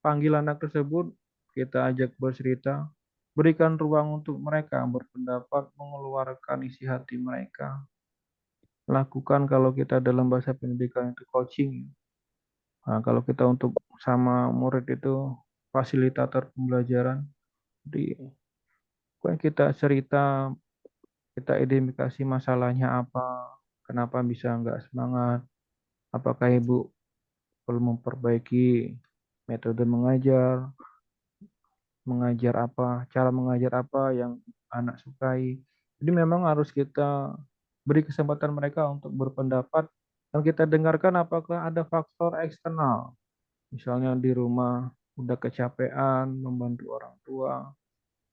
S1: panggil anak tersebut, kita ajak bercerita, berikan ruang untuk mereka berpendapat, mengeluarkan isi hati mereka. Lakukan kalau kita dalam bahasa pendidikan itu coaching. Nah, kalau kita untuk sama murid itu fasilitator pembelajaran, di kita cerita, kita identifikasi masalahnya apa, kenapa bisa nggak semangat, apakah ibu perlu memperbaiki metode mengajar apa, cara mengajar apa yang anak sukai. Jadi memang harus kita beri kesempatan mereka untuk berpendapat dan kita dengarkan apakah ada faktor eksternal. Misalnya di rumah udah kecapean membantu orang tua,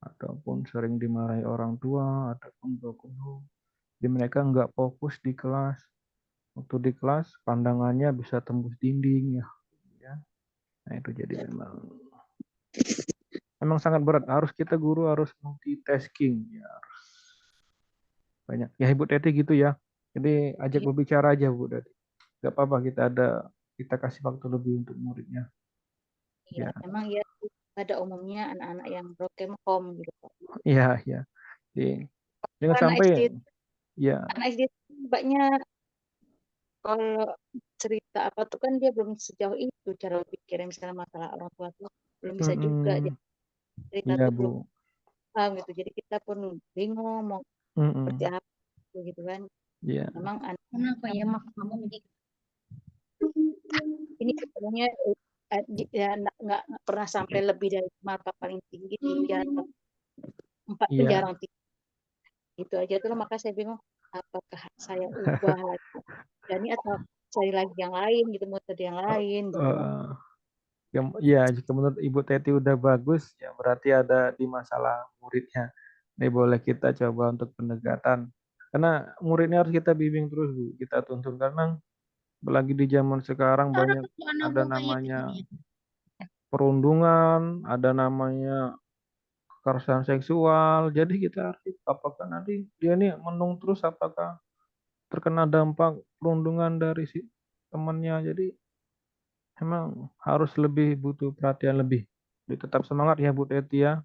S1: ataupun sering dimarahi orang tua, ataupun berkumpul. Jadi mereka nggak fokus di kelas. Waktu di kelas pandangannya bisa tembus dinding ya. Nah itu jadi memang sangat berat. Harus kita guru harus multitasking ya. Harus banyak. Ya Ibu Teti gitu ya. Jadi ajak
S6: Iya.
S1: berbicara aja Bu Teti. Gak apa-apa kita kasih waktu lebih untuk muridnya.
S6: Iya,
S1: Ya,
S6: memang ya pada umumnya anak-anak yang broken home gitu Pak.
S1: iya, ya. Jadi, jangan
S6: Anak
S1: sampai
S6: SD,
S1: ya,
S6: anak SD banyak kalau cerita apa tuh kan dia belum sejauh itu cara berpikirnya, misalnya masalah orang tua tuh belum bisa juga dia cerita
S1: iya
S6: tuh
S1: Bu.
S6: belum paham gitu. Jadi kita pun bingung mau seperti apa gitu kan.
S1: Iya.
S6: Memang
S5: Kenapa ya mak kamu begitu?
S6: ini sebenarnya ya nggak pernah sampai lebih dari 5 Pak, paling tinggi 3 atau 4 pun
S1: Iya.
S6: jarang tinggi. Itu aja tuh maka saya bingung apakah saya ubah lagi jadi atau cari lagi yang lain gitu, metode yang lain gitu.
S1: Ya, jika menurut Ibu Teti udah bagus, ya berarti ada di masalah muridnya. Ini boleh kita coba untuk pendekatan. Karena muridnya harus kita bimbing terus, Bu. Kita tuntun. Karena apalagi di zaman sekarang banyak ada namanya perundungan, ada namanya kekerasan seksual. Jadi kita harus apakah nanti dia ini menung terus, apakah terkena dampak perundungan dari si temannya. Jadi emang harus lebih butuh perhatian lebih. Jadi tetap semangat ya Bu Teti ya.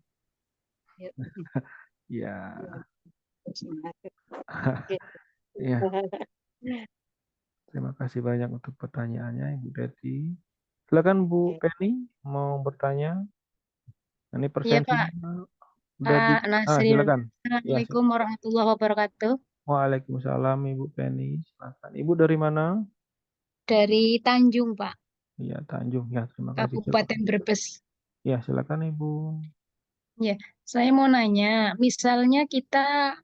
S6: Ya,
S1: Ya,
S6: semangat.
S1: ya. Terima kasih banyak untuk pertanyaannya Ibu Teti. Silakan Bu Penny mau bertanya. Ini
S5: Iya
S1: persentase
S5: Pak.
S1: udah di
S5: Nasrin.
S1: silakan. Ya,
S5: Assalamualaikum warahmatullahi wabarakatuh.
S1: Waalaikumsalam Ibu Penny. Silakan. Ibu dari mana?
S5: Dari Tanjung Pak,
S1: Iya, Tanjung. Ya, terima kasih.
S5: Kabupaten Brebes.
S1: Ya, silakan Ibu.
S5: Ya, saya mau nanya, misalnya kita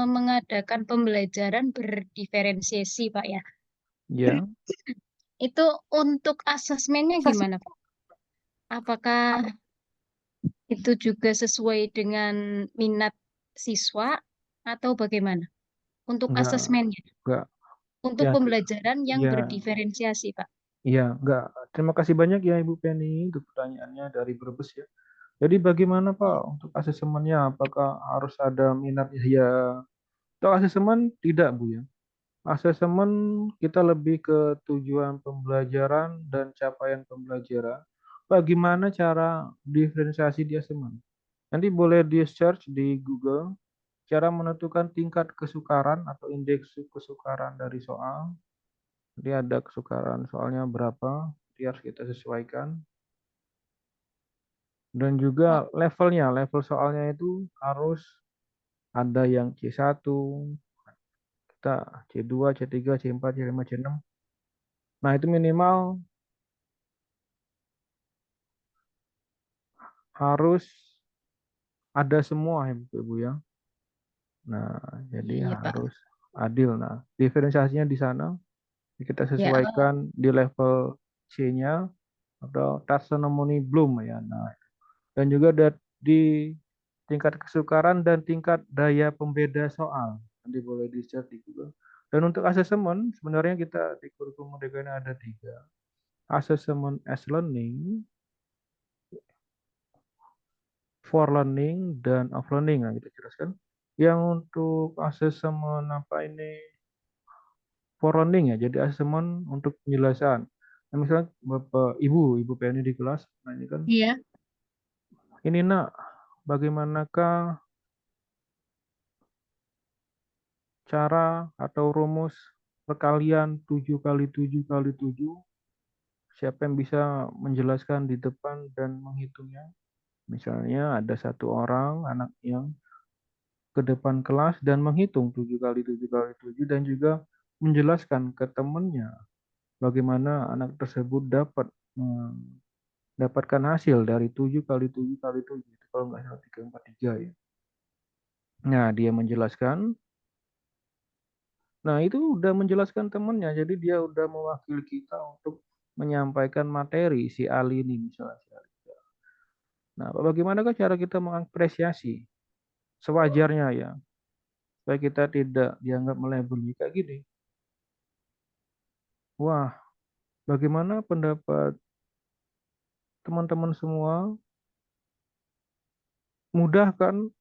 S5: mengadakan pembelajaran berdiferensiasi Pak ya,
S1: Ya,
S5: itu untuk asesmennya gimana Pak? Apakah itu juga sesuai dengan minat siswa atau bagaimana? Untuk
S1: enggak,
S5: asesmennya,
S1: enggak.
S5: untuk
S1: Ya,
S5: pembelajaran yang
S1: ya,
S5: berdiferensiasi Pak.
S1: ya, enggak. Terima kasih banyak ya Ibu Penny untuk pertanyaannya dari Brebes ya. Jadi bagaimana Pak untuk asesmennya? Apakah harus ada minatnya? Ya, untuk asesmen tidak Bu ya. Asesmen kita lebih ke tujuan pembelajaran dan capaian pembelajaran. Bagaimana cara diferensiasi di asesmen? Nanti boleh di search di Google cara menentukan tingkat kesukaran atau indeks kesukaran dari soal. Jadi ada kesukaran soalnya berapa, jadi harus kita sesuaikan. Dan juga levelnya, level soalnya itu harus ada yang C1, kita C2, C3, C4, C5, C6. Nah, itu minimal harus ada semua ya Ibu ya. Nah, jadi
S5: Iya, Pak.
S1: harus adil. Nah, diferensiasinya di sana kita
S5: Ya,
S1: sesuaikan di level C-nya atau taxonomy Bloom ya. Nah, dan juga di tingkat kesukaran dan tingkat daya pembeda soal. Nanti boleh di-chat di Google. Dan untuk asesmen, sebenarnya kita di kurikulum merdeka ini ada 3. Asesmen as learning, for learning, dan off learning. Nah, kita jelaskan. Yang untuk asesmen apa ini, for learning ya, jadi asesmen untuk penjelasan. Nah, misalnya Bapak Ibu PNI di kelas, nanyakan,
S5: iya.
S1: ini nak, bagaimanakah cara atau rumus perkalian 7 kali 7 kali 7? Siapa yang bisa menjelaskan di depan dan menghitungnya? Misalnya ada satu orang anak yang ke depan kelas dan menghitung 7 kali 7 kali 7 dan juga menjelaskan ke temannya bagaimana anak tersebut dapat mendapatkan hasil dari 7 kali 7 kali 7. Itu kalau nggak salah 343 ya. Nah, dia menjelaskan. Nah, itu udah menjelaskan temannya. Jadi dia udah mewakili kita untuk menyampaikan materi si Ali ini misalnya. Nah, bagaimanakah cara kita mengapresiasi sewajarnya ya, supaya kita tidak dianggap melebeli kayak gini. Wah, bagaimana pendapat teman-teman semua? Mudah kan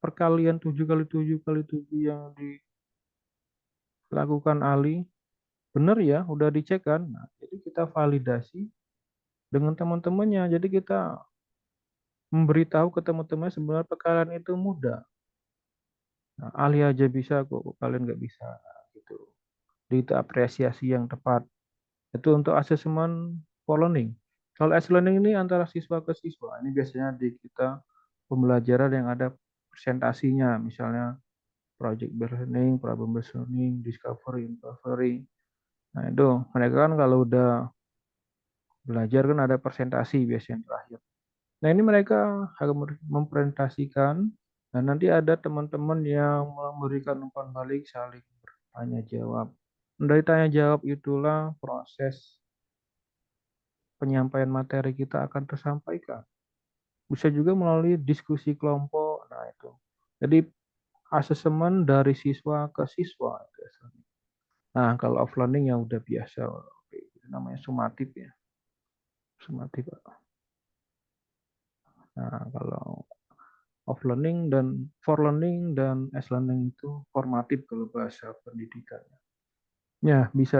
S1: perkalian 7 kali 7 kali 7 yang dilakukan Ali? Benar ya, udah dicek kan? Nah, jadi kita validasi dengan teman-temannya. Jadi kita memberitahu ke teman-teman sebenarnya perkalian itu mudah. Nah, Ali aja bisa kok, kalian nggak bisa. Nah, gitu. Jadi itu apresiasi yang tepat. Itu untuk asesmen for learning. Kalau as learning ini antara siswa ke siswa. Ini biasanya di kita pembelajaran yang ada presentasinya. Misalnya project based learning, problem based learning, discovery, uncovery. Nah itu mereka kan kalau udah belajar kan ada presentasi biasanya terakhir. Nah ini mereka akan mempresentasikan dan nanti ada teman-teman yang memberikan umpan balik saling bertanya jawab. Dari tanya jawab itulah proses penyampaian materi kita akan tersampaikan. Bisa juga melalui diskusi kelompok. Nah itu. Jadi asesmen dari siswa ke siswa. Nah kalau off learning yang udah biasa, namanya sumatif ya. Sumatif. Nah kalau off learning dan for learning dan as learning itu formatif kalau bahasa pendidikan. Ya bisa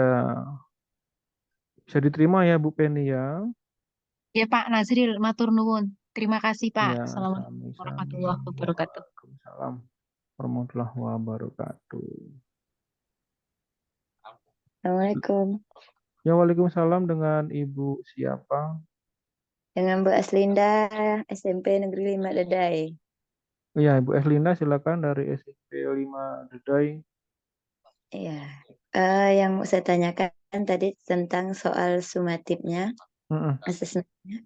S1: bisa diterima ya Bu Penny ya.
S5: Ya Pak Nazril, matur nuwun. Terima kasih Pak.
S1: Ya
S5: Assalamualaikum
S1: sami-sami.
S5: warahmatullahi wabarakatuh.
S1: Waalaikumsalam warahmatullahi wabarakatuh.
S7: Assalamualaikum.
S1: Ya Waalaikumsalam dengan Ibu siapa?
S7: Dengan Bu Aslinda, SMP Negeri 5 Dedai.
S1: Ya Ibu Eslina silakan dari SMP 5 Dedai.
S7: Iya. Yang mau saya tanyakan tadi tentang soal sumatifnya,
S1: Mm-mm.
S7: asesmennya.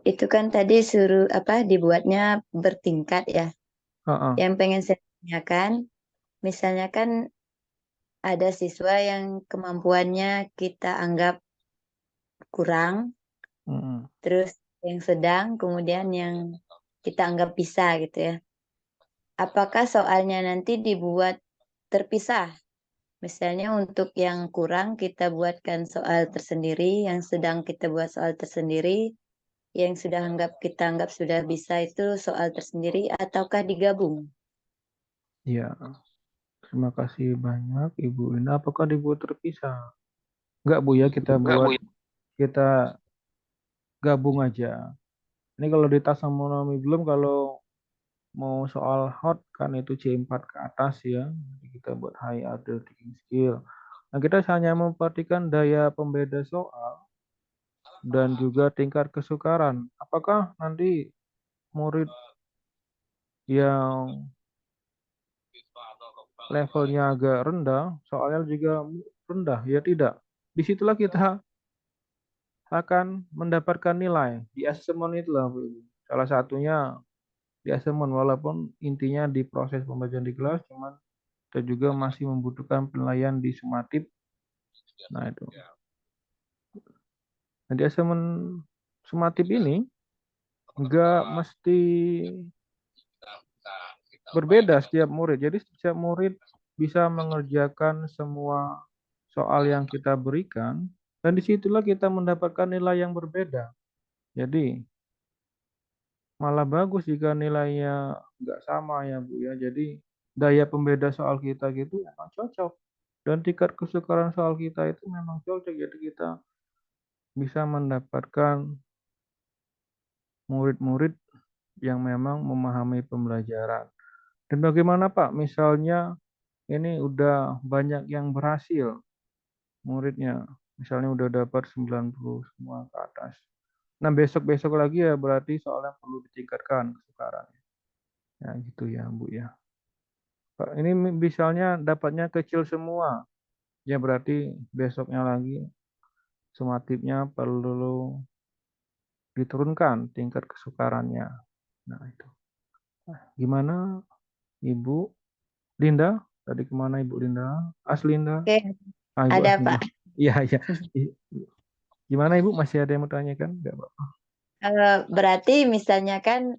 S7: Itu kan tadi suruh dibuatnya bertingkat ya.
S1: Uh-uh.
S7: Yang pengen saya tanyakan, misalnya kan ada siswa yang kemampuannya kita anggap kurang,
S1: Mm-mm.
S7: terus yang sedang, kemudian yang kita anggap bisa gitu ya. Apakah soalnya nanti dibuat terpisah? Misalnya untuk yang kurang kita buatkan soal tersendiri, yang sedang kita buat soal tersendiri, yang kita anggap sudah bisa itu soal tersendiri ataukah digabung?
S1: Ya, terima kasih banyak Ibu Linda. Apakah dibuat terpisah? Enggak Bu ya, kita gabung aja. Ini kalau di taksonomi belum, kalau mau soal hot kan itu C4 ke atas ya. Jadi kita buat high order thinking skill. Nah, kita hanya memperhatikan daya pembeda soal dan juga tingkat kesukaran. Apakah nanti murid yang levelnya agak rendah, soalnya juga rendah? Ya tidak. Disitulah kita akan mendapatkan nilai. Di assessment itulah, Bu. Salah satunya di assessment, walaupun intinya di proses pembelajaran di kelas, cuman kita juga masih membutuhkan penilaian di sumatif. Nah itu. Nah, di assessment sumatif ini enggak mesti berbeda setiap murid. Jadi setiap murid bisa mengerjakan semua soal yang kita berikan, dan disitulah kita mendapatkan nilai yang berbeda. Jadi malah bagus jika nilainya nggak sama ya Bu ya. Jadi daya pembeda soal kita gitu memang cocok. Dan tingkat kesukaran soal kita itu memang cocok. Jadi kita bisa mendapatkan murid-murid yang memang memahami pembelajaran. Dan bagaimana Pak? Misalnya ini udah banyak yang berhasil muridnya. Misalnya udah dapat 90 semua ke atas. Nah besok-besok lagi ya berarti soalnya perlu ditingkatkan kesukaran. Ya gitu ya Bu ya. Pak, ini misalnya dapatnya kecil semua. Ya berarti besoknya lagi sumatifnya perlu diturunkan tingkat kesukarannya. Nah itu. Nah, gimana Ibu Linda? Tadi kemana Ibu Linda? Aslinda?
S7: Oke,
S1: Ah, Ibu
S7: ada
S1: Aslinda.
S7: Pak.
S1: Iya, iya. Gimana Ibu? Masih ada yang mau tanyakan? Enggak, Pak?
S7: Berarti misalnya kan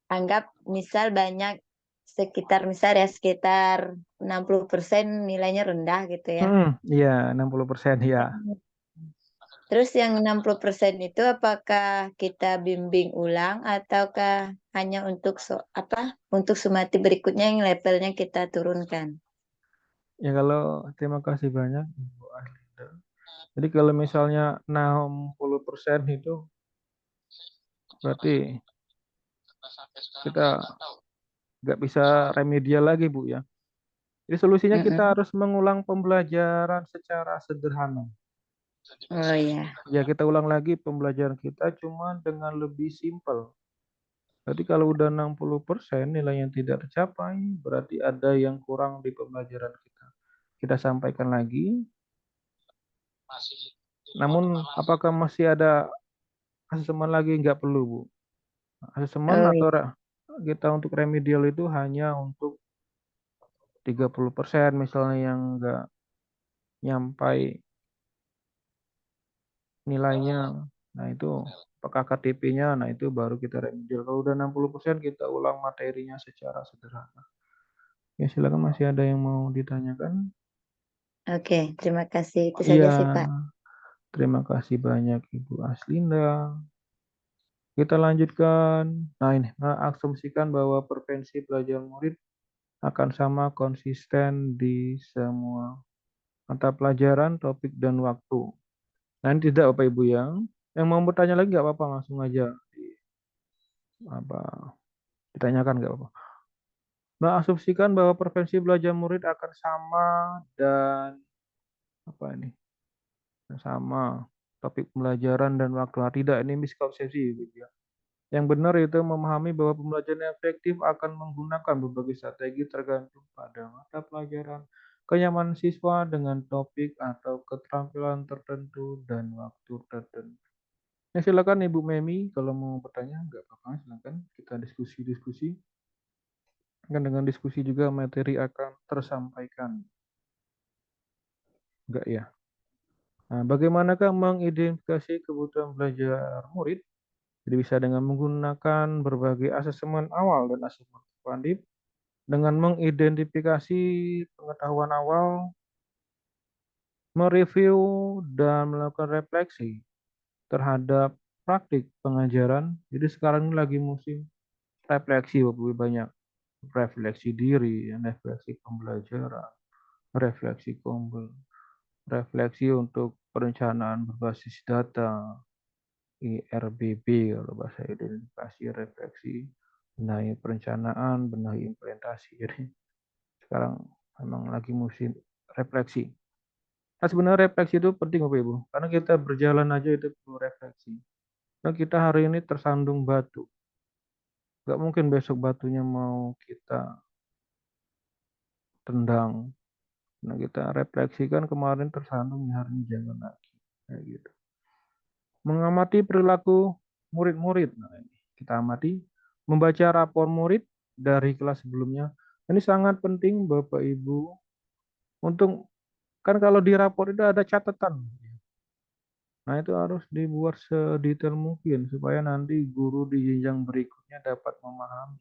S7: anggap misal banyak sekitar 60% nilainya rendah gitu ya.
S1: Iya, 60% ya.
S7: Terus yang 60% itu apakah kita bimbing ulang ataukah hanya untuk untuk sumati berikutnya yang levelnya kita turunkan?
S1: Ya kalau terima kasih banyak Ibu Aslinda. Jadi kalau misalnya 60% itu berarti kita nggak bisa remedial lagi Bu ya. Jadi solusinya kita
S7: Mm-mm.
S1: harus mengulang pembelajaran secara sederhana.
S7: Oh ya,
S1: Ya kita ulang lagi pembelajaran kita cuma dengan lebih simpel. Jadi kalau udah 60% nilai yang tidak tercapai, berarti ada yang kurang di pembelajaran kita. Kita sampaikan lagi. Namun apakah masih ada asesmen lagi? Nggak perlu Bu. Asesmen
S7: oh
S1: atau
S7: ya.
S1: kita untuk remedial itu hanya untuk 30% misalnya yang nggak nyampai nilainya. Nah itu apakah KTP-nya, nah itu baru kita remedial. Kalau udah 60% kita ulang materinya secara sederhana. Ya silakan, masih ada yang mau ditanyakan?
S7: Oke, terima kasih. Itu
S1: Iya,
S7: saja sih Pak.
S1: terima kasih banyak Ibu Aslinda. Kita lanjutkan. Nah ini, asumsikan bahwa frekuensi belajar murid akan sama konsisten di semua mata pelajaran, topik, dan waktu. Nah ini tidak Bapak Ibu yang mau bertanya lagi nggak apa-apa, langsung aja apa ditanyakan nggak apa-apa. Mengasumsikan bahwa frekuensi belajar murid akan sama dan apa ini? Sama topik pembelajaran dan waktu. Nah, tidak, ini miskonsepsi gitu ya. Yang benar itu memahami bahwa pembelajaran yang efektif akan menggunakan berbagai strategi tergantung pada mata pelajaran, kenyamanan siswa dengan topik atau keterampilan tertentu dan waktu tertentu. Ya, silakan Ibu Memi kalau mau bertanya, nggak apa-apa, silakan kita diskusi-diskusi. Kan dengan diskusi juga materi akan tersampaikan. Enggak ya? Nah, bagaimanakah mengidentifikasi kebutuhan belajar murid? Jadi bisa dengan menggunakan berbagai asesmen awal dan asesmen kuantitatif dengan mengidentifikasi pengetahuan awal, mereview dan melakukan refleksi terhadap praktik pengajaran. Jadi sekarang ini lagi musim refleksi, lebih banyak refleksi diri, refleksi pembelajaran, refleksi refleksi untuk perencanaan berbasis data, IRBB kalau bahasa identifikasi, refleksi, benahi perencanaan, benahi implementasi. Jadi sekarang memang lagi musim refleksi. Nah, sebenarnya refleksi itu penting Bapak Ibu, karena kita berjalan aja itu perlu refleksi. Nah, kita hari ini tersandung batu. Gak mungkin besok batunya mau kita tendang. Nah, kita refleksikan kemarin tersandung, hari ini jangan lagi. Kayak gitu. Mengamati perilaku murid-murid. Nah, ini kita amati. Membaca rapor murid dari kelas sebelumnya. Ini sangat penting Bapak Ibu. Untuk, kan kalau di rapor itu ada catatan. Nah, itu harus dibuat sedetail mungkin supaya nanti guru di jenjang berikutnya dapat memahami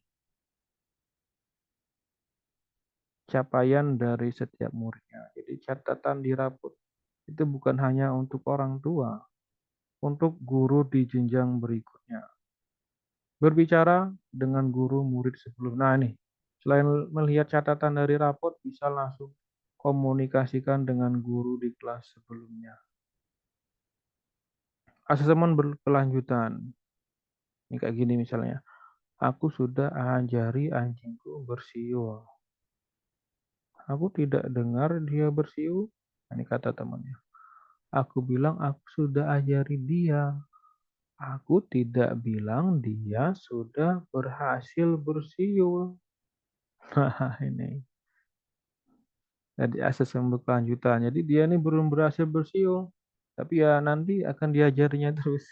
S1: capaian dari setiap muridnya. Jadi catatan di rapor itu bukan hanya untuk orang tua, untuk guru di jenjang berikutnya. Berbicara dengan guru murid sebelum. Nah, ini selain melihat catatan dari rapor, bisa langsung komunikasikan dengan guru di kelas sebelumnya. Asesmen berkelanjutan. Ini kayak gini misalnya. Aku sudah ajari anjingku bersiul. Aku tidak dengar dia bersiul. Ini kata temannya. Aku bilang aku sudah ajari dia. Aku tidak bilang dia sudah berhasil bersiul. Nah, ini. Jadi asesmen berkelanjutan. Jadi dia ini belum berhasil bersiul. Tapi ya nanti akan diajarinya terus.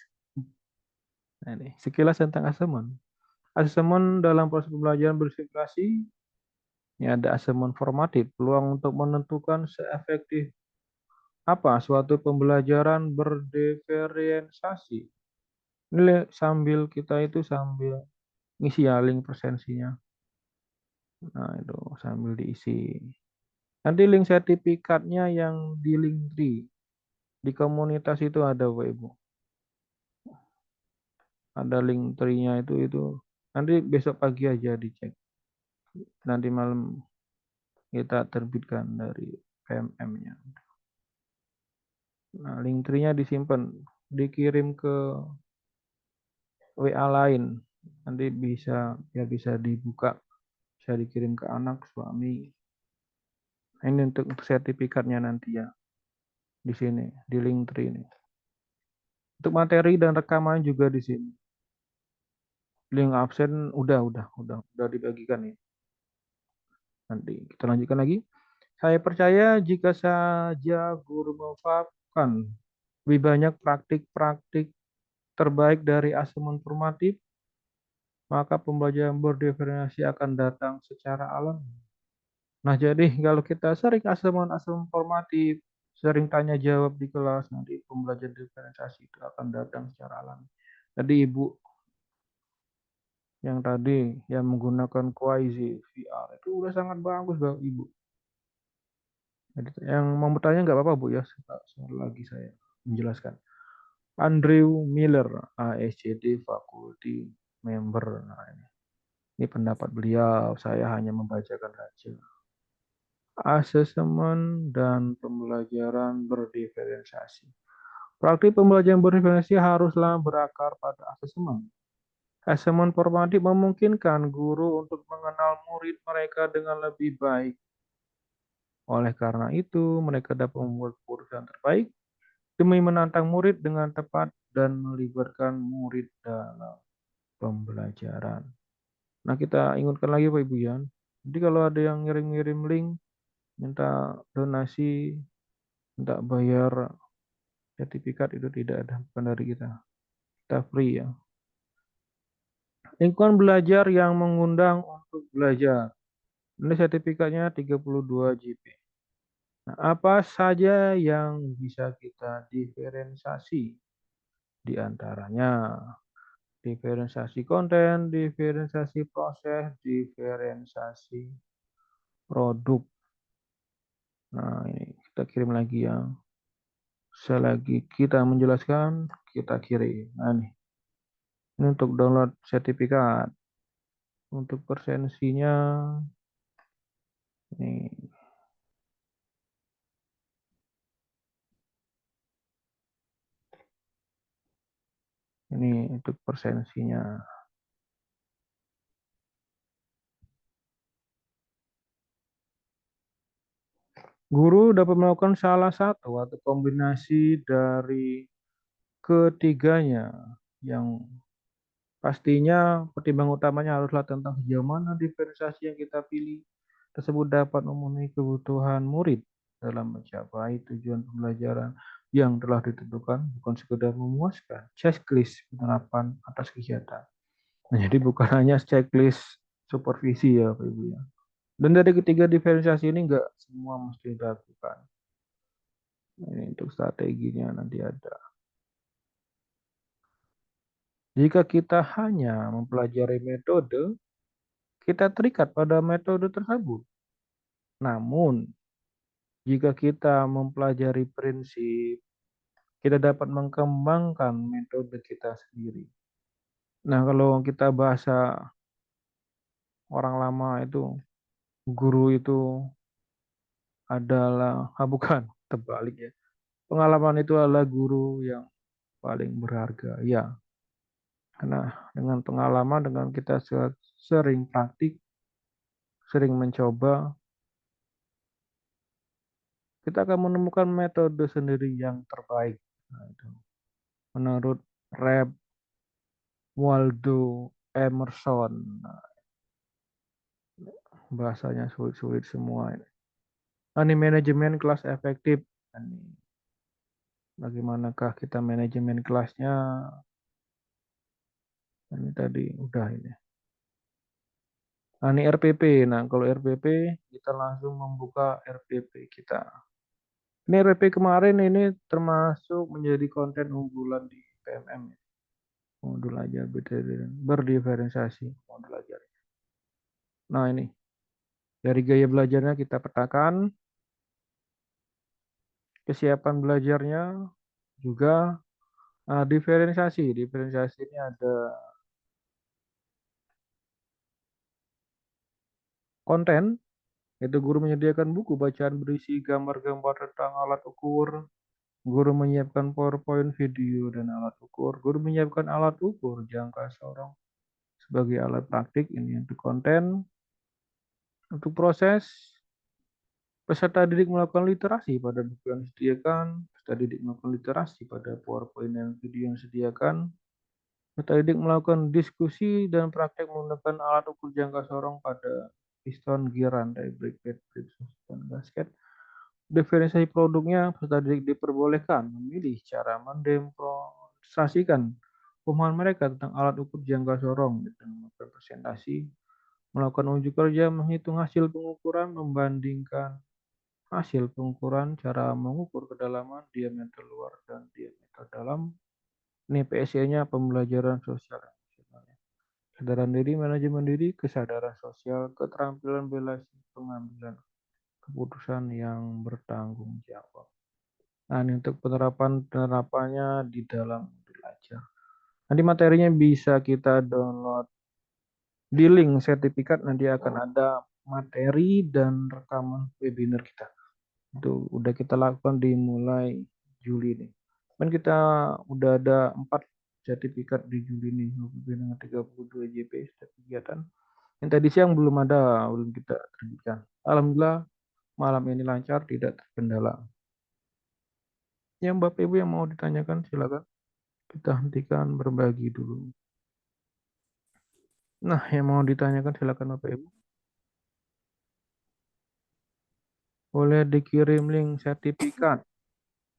S1: Nah, ini sekilas tentang asesmen. Asesmen dalam proses pembelajaran bersituasi. Ini ada asesmen formatif, peluang untuk menentukan seefektif apa suatu pembelajaran berdiferensiasi. Ini sambil kita itu sambil ngisi ya link presensinya. Nah, itu sambil diisi. Nanti link sertifikatnya yang di link 3. Di komunitas itu ada Bapak Ibu. Ada link 3-nya itu. Nanti besok pagi aja dicek. Nanti malam kita terbitkan dari PMM-nya. Nah, link 3-nya disimpan, dikirim ke WA lain. Nanti bisa dibuka, bisa dikirim ke anak, suami. Nah, ini untuk sertifikatnya nanti ya. Di sini, di link 3 ini. Untuk materi dan rekaman juga di sini. Link absen udah dibagikan ya. Nanti kita lanjutkan lagi. Saya percaya jika saja guru memanfaatkan lebih banyak praktik-praktik terbaik dari asesmen formatif, maka pembelajaran berdiferensiasi akan datang secara alami. Nah, jadi kalau kita sering asesmen formatif, sering tanya jawab di kelas, nanti pembelajaran diferensiasi itu akan datang secara alami. Jadi Ibu yang tadi yang menggunakan Quizy VR itu udah sangat bagus Bapak Ibu. Jadi yang mau bertanya nggak apa-apa Bu ya, sekali lagi saya menjelaskan. Andrew Miller, ASCD Faculty Member. Nah, ini pendapat beliau, saya hanya membacakan saja. Asesmen dan pembelajaran berdiferensiasi. Praktik pembelajaran berdiferensiasi haruslah berakar pada asesmen. Asesmen formatif memungkinkan guru untuk mengenal murid mereka dengan lebih baik. Oleh karena itu, mereka dapat membuat keputusan terbaik demi menantang murid dengan tepat dan melibatkan murid dalam pembelajaran. Nah, kita ingatkan lagi Pak Ibu ya. Jadi kalau ada yang ngirim-ngirim link, minta donasi, minta bayar sertifikat itu tidak ada, bukan dari kita. Kita free ya. Lingkungan belajar yang mengundang untuk belajar. Ini sertifikatnya 32 GB. Nah, apa saja yang bisa kita diferensiasi? Di antaranya diferensiasi konten, diferensiasi proses, diferensiasi produk. Nah, ini kita kirim lagi ya. Selagi kita menjelaskan, kita kirim. Nah, nih. Ini untuk download sertifikat. Untuk persensinya ini untuk persensinya. Guru dapat melakukan salah satu atau kombinasi dari ketiganya, yang pastinya pertimbangan utamanya haruslah tentang sejauh mana diferensiasi yang kita pilih tersebut dapat memenuhi kebutuhan murid dalam mencapai tujuan pembelajaran yang telah ditentukan, bukan sekedar memuaskan checklist penerapan atas kegiatan. Nah, jadi bukan hanya checklist supervisi ya Bapak Ibu ya. Dan dari ketiga diferensiasi ini enggak semua mesti dilakukan. Ini untuk strateginya nanti ada. Jika kita hanya mempelajari metode, kita terikat pada metode tersebut. Namun, jika kita mempelajari prinsip, kita dapat mengembangkan metode kita sendiri. Nah, kalau kita bahasa orang lama itu, guru itu adalah, bukan, terbalik ya. Pengalaman itu adalah guru yang paling berharga. Ya, karena dengan pengalaman, dengan kita sering praktik, sering mencoba, kita akan menemukan metode sendiri yang terbaik. Nah, itu. Menurut Ralph Waldo Emerson, nah, bahasanya sulit-sulit semua. Ini manajemen kelas efektif. Ini bagaimanakah kita manajemen kelasnya? Ini tadi udah ini. Nah, ini RPP. Nah, kalau RPP kita langsung membuka RPP kita. Ini RPP kemarin ini termasuk menjadi konten unggulan di PMM. Modul ajar berdiferensiasi modul ajar. Nah, ini dari gaya belajarnya kita petakan, kesiapan belajarnya juga. Nah, diferensiasi ini ada konten, yaitu guru menyediakan buku bacaan berisi gambar-gambar tentang alat ukur, guru menyiapkan PowerPoint, video, dan alat ukur, guru menyiapkan alat ukur jangka sorong sebagai alat praktik. Ini untuk konten. Untuk proses, peserta didik melakukan literasi pada buku yang disediakan, peserta didik melakukan literasi pada PowerPoint dan video yang disediakan, peserta didik melakukan diskusi dan praktek menggunakan alat ukur jangka sorong pada piston, gear, rantai, brake pad, brake shoes, dan gasket. Diferensiasi produknya, peserta didik diperbolehkan memilih cara mendemonstrasikan pemahaman mereka tentang alat ukur jangka sorong, dan melakukan presentasi, melakukan unjuk kerja, menghitung hasil pengukuran, membandingkan hasil pengukuran, cara mengukur kedalaman, diameter luar, dan diameter dalam. Ini PSE-nya pembelajaran sosial emosional. Kesadaran diri, manajemen diri, kesadaran sosial, keterampilan relasi, pengambilan keputusan yang bertanggung jawab. Nah, ini untuk penerapannya di dalam belajar. Nanti materinya bisa kita download di link sertifikat, nanti akan ada materi dan rekaman webinar kita. Itu udah kita lakukan dimulai Juli nih. Dan kita udah ada 4 sertifikat di Juli nih, dengan 32 JP setiap kegiatan. Yang tadi siang belum kita terbitkan. Alhamdulillah malam ini lancar, tidak terkendala. Yang Bapak Ibu yang mau ditanyakan silakan. Kita hentikan berbagi dulu. Nah, yang mau ditanyakan silakan Bapak Ibu. Boleh dikirim link sertifikat.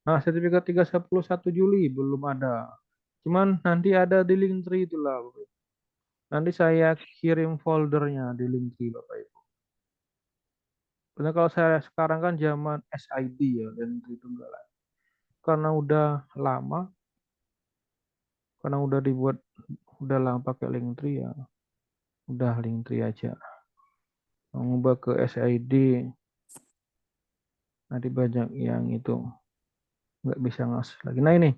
S1: Nah, sertifikat 31 Juli belum ada. Cuman nanti ada di Linktree itulah Bapak Ibu. Nanti saya kirim foldernya di Linktree Bapak Ibu. Karena kalau saya sekarang kan zaman SID ya, Linktree Tunggalan. Karena udah lama, karena udah dibuat, udah lama pakai Linktree ya, udah Linktree aja. Mengubah ke SID, nanti banyak yang itu nggak bisa ngasih lagi. Nah ini,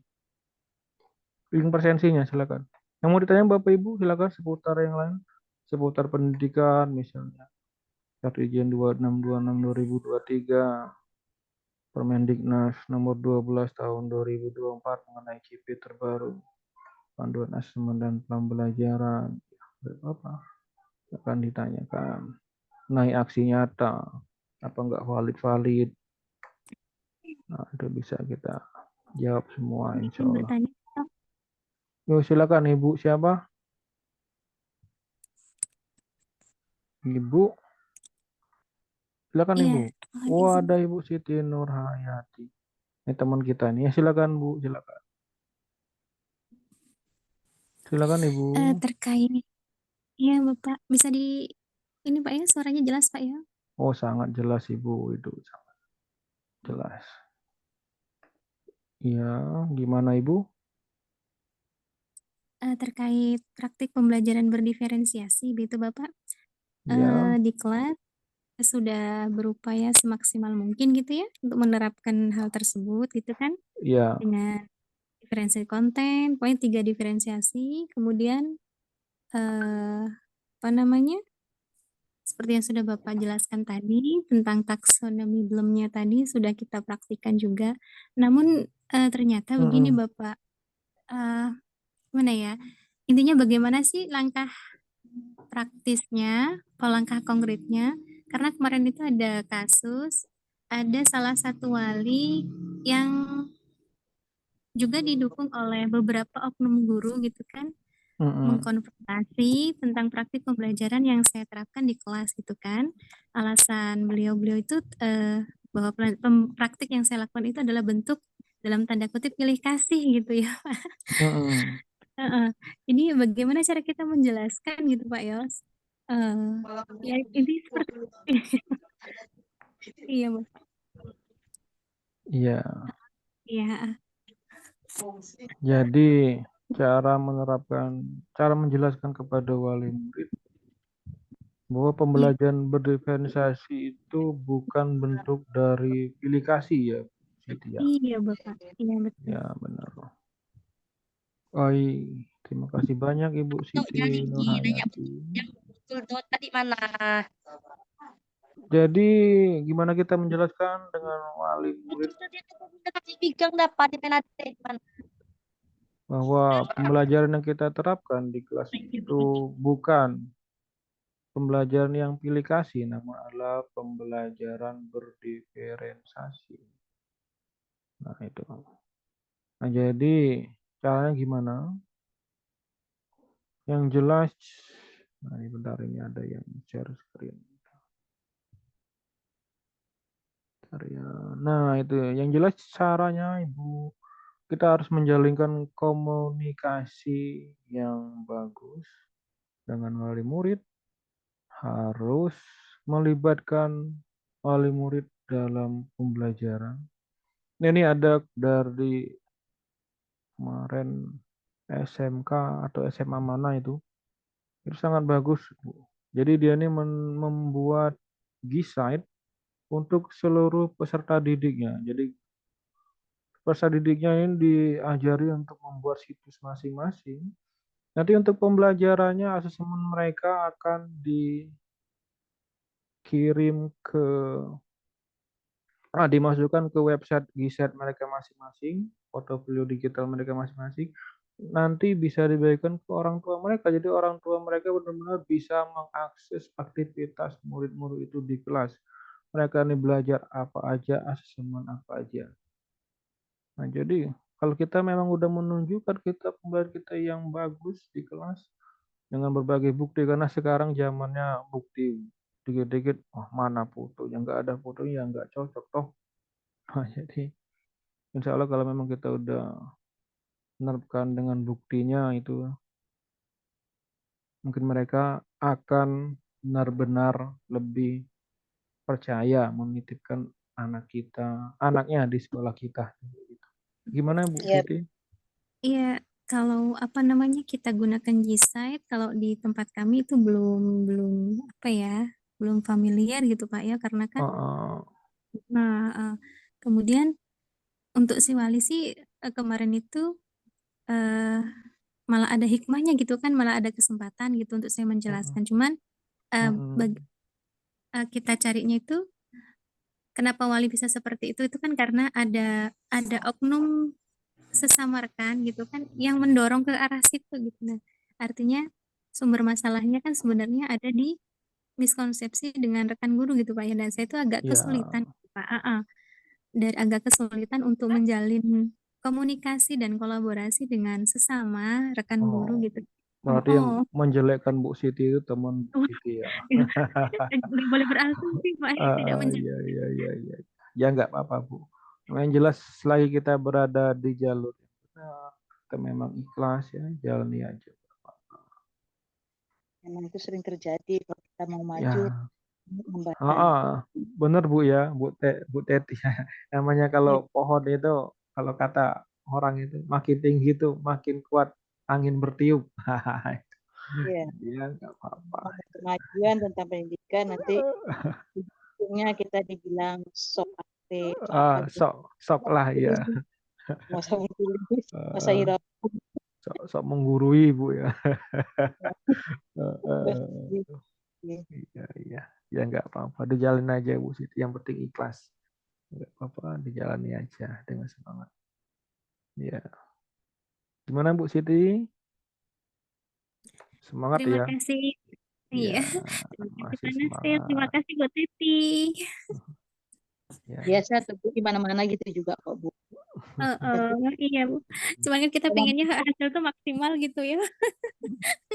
S1: link persensinya silakan. Yang mau ditanya Bapak Ibu silakan seputar yang lain, seputar pendidikan misalnya. Irjen 2626/2023, Permendiknas nomor 12 tahun 2024 mengenai CP terbaru, panduan asesmen dan pembelajaran. Apa akan ditanyakan? Mengenai aksi nyata, apa enggak valid? Nah, itu bisa kita jawab semua insya
S8: Ingin
S1: Allah.
S8: bertanya.
S1: Yuk silakan Ibu siapa? Ibu. Silakan
S8: Iya,
S1: Ibu.
S8: mohon
S1: Oh
S8: izin.
S1: ada Ibu Siti Nurhayati. Ini teman kita nih. Ya silakan Bu, silakan. Silakan Ibu.
S8: Terkait, iya Bapak, bisa ini Pak ya, suaranya jelas Pak ya?
S1: Oh sangat jelas Ibu, itu sangat jelas. Iya, gimana Ibu?
S8: Terkait praktik pembelajaran berdiferensiasi gitu Bapak.
S1: Ya,
S8: Di kelas sudah berupaya semaksimal mungkin gitu ya untuk menerapkan hal tersebut gitu kan,
S1: ya,
S8: dengan diferensiasi konten, pokoknya 3 diferensiasi, kemudian apa namanya, seperti yang sudah Bapak jelaskan tadi tentang taksonomi belumnya tadi sudah kita praktikkan juga. Namun ternyata begini
S1: mm-mm,
S8: Bapak, eh, gimana ya? Intinya bagaimana sih langkah praktisnya atau langkah konkretnya? Karena kemarin itu ada kasus, ada salah satu wali yang juga didukung oleh beberapa oknum guru gitu kan,
S1: mm-mm,
S8: mengkonfrontasi tentang praktik pembelajaran yang saya terapkan di kelas gitu kan. Alasan beliau-beliau itu bahwa praktik yang saya lakukan itu adalah bentuk dalam tanda kutip pilih kasih gitu ya.
S1: mm-mm.
S8: Heeh. Ini bagaimana cara kita menjelaskan gitu Pak Yos? Ya ini seperti iya Mas.
S1: Iya.
S8: Iya.
S1: Jadi cara menjelaskan kepada wali murid bahwa
S8: Iya,
S1: pembelajaran berdiferensiasi itu bukan bentuk dari pilih kasih ya, Siti ya.
S8: iya Bapak. Iya betul.
S1: Ya benar. Terima kasih banyak Ibu Siti Nurhayati.
S6: Yang betul tuh tadi mana?
S1: Jadi gimana kita menjelaskan dengan wali murid
S6: Betul tuh dia tuh kasih pigang dapat di penate mana?
S1: bahwa pembelajaran yang kita terapkan di kelas itu bukan pembelajaran yang pilih kasih, namun adalah pembelajaran berdiferensiasi. Nah itu. Nah jadi caranya gimana? Yang jelas, nah ini bentar ini ada yang share screen. Bentar ya. Nah itu yang jelas caranya Ibu. Kita harus menjalinkan komunikasi yang bagus dengan wali murid, harus melibatkan wali murid dalam pembelajaran. Ini ada dari kemarin SMK atau SMA mana itu sangat bagus. Jadi dia ini membuat G-Site untuk seluruh peserta didiknya. Jadi peserta didiknya ini diajari untuk membuat situs masing-masing. Nanti untuk pembelajarannya asesmen mereka akan dikirim dimasukkan ke website G-Site mereka masing-masing, portofolio digital mereka masing-masing. Nanti bisa dibagikan ke orang tua mereka. Jadi orang tua mereka benar-benar bisa mengakses aktivitas murid-murid itu di kelas. Mereka ini belajar apa aja, asesmen apa aja. Nah, jadi kalau kita memang udah menunjukkan kita pembelajaran kita yang bagus di kelas dengan berbagai bukti, karena sekarang zamannya bukti dikit-dikit, mana fotonya, nggak ada fotonya nggak cocok toh. Nah, jadi insya Allah kalau memang kita udah menerapkan dengan buktinya itu, mungkin mereka akan benar-benar lebih percaya menitipkan anaknya di sekolah kita. Gimana Bu
S7: Ya,
S1: Siti?
S8: Iya, kalau apa namanya kita gunakan G-Site, kalau di tempat kami itu belum belum apa ya, belum familiar gitu Pak ya, karena kan
S1: Uh,
S8: nah kemudian untuk si wali sih kemarin itu eh malah ada hikmahnya gitu kan, malah ada kesempatan gitu untuk saya menjelaskan. Cuman kita carinya itu kenapa wali bisa seperti itu kan karena ada oknum sesama rekan gitu kan yang mendorong ke arah situ gitu. Nah, artinya sumber masalahnya kan sebenarnya ada di miskonsepsi dengan rekan guru gitu Pak ya. Dan saya itu agak
S1: Ya,
S8: kesulitan Pak. Dan agak kesulitan untuk menjalin komunikasi dan kolaborasi dengan sesama rekan guru
S1: oh,
S8: gitu.
S1: berarti yang
S8: Oh,
S1: menjelekkan Bu Siti itu teman Bu Siti ya.
S8: nggak boleh berasumsi Pak, tidak
S1: Iya,
S8: menjalin.
S1: iya, iya, iya. Ya nggak apa-apa Bu. Yang jelas selagi kita berada di jalur yang benar, kita memang ikhlas ya, jalani aja.
S6: Memang itu sering terjadi kalau kita mau maju
S1: Ya,
S6: membatang.
S1: bener Bu ya, Bu Teti. Namanya kalau pohon itu, kalau kata orang itu makin tinggi itu makin kuat angin bertiup.
S6: Iya,
S1: Iya, nggak apa-apa.
S6: ngomong kemajuan tentang pendidikan nanti ujungnya kita dibilang sok aktif, sok apa gitu.
S1: Sok lah ya.
S6: Masa berdiri, masa
S1: Eh,
S6: hiraukan.
S1: sok menggurui Bu ya. Iya, iya. Ya nggak apa-apa. Dijalin aja Bu Siti. Yang penting ikhlas. Nggak apa-apa, dijalani aja dengan semangat. Ya. Gimana Bu Siti? Semangat
S8: Terima
S1: ya.
S8: kasih.
S1: Ya,
S8: Iya, terima kasih
S1: masih
S8: Pak Nasir, terima
S1: semangat.
S8: kasih Bu Titi.
S1: Ya,
S6: Biasa tuh Bu, di mana-mana gitu juga kok Bu.
S8: Iya Bu. Cuman kan kita pengennya hasil tuh maksimal gitu ya.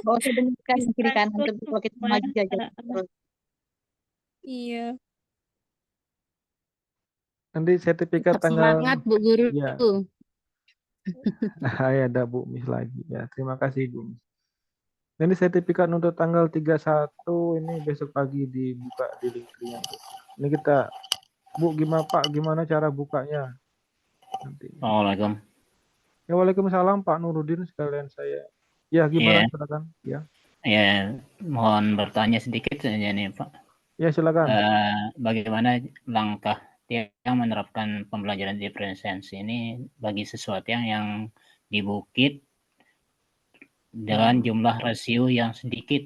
S6: Gak usah dengarkan
S8: Bisa
S6: kiri kanan
S8: rangkul
S6: tuh kalau kita
S8: semua.
S6: maju aja terus.
S8: Iya.
S1: nanti sertifikat
S9: Tetap
S1: tanggal
S9: semangat Bu Guru.
S1: ya. Ya ada Bu Mis lagi ya. Terima kasih Bu Mis. Nanti sertifikat untuk tanggal 31 ini besok pagi dibuka di linknya. Ini kita Bu gimana Pak, gimana cara bukanya? Nanti.
S10: Assalamualaikum.
S1: Ya, Waalaikumsalam Pak Nurudin sekalian saya. Ya gimana silakan. Ya.
S10: Ya, mohon bertanya sedikit saja nih Pak.
S1: Ya silakan.
S10: Bagaimana langkah yang menerapkan pembelajaran diferensiasi ini bagi sesuatu yang di bukit dengan jumlah rasio yang sedikit,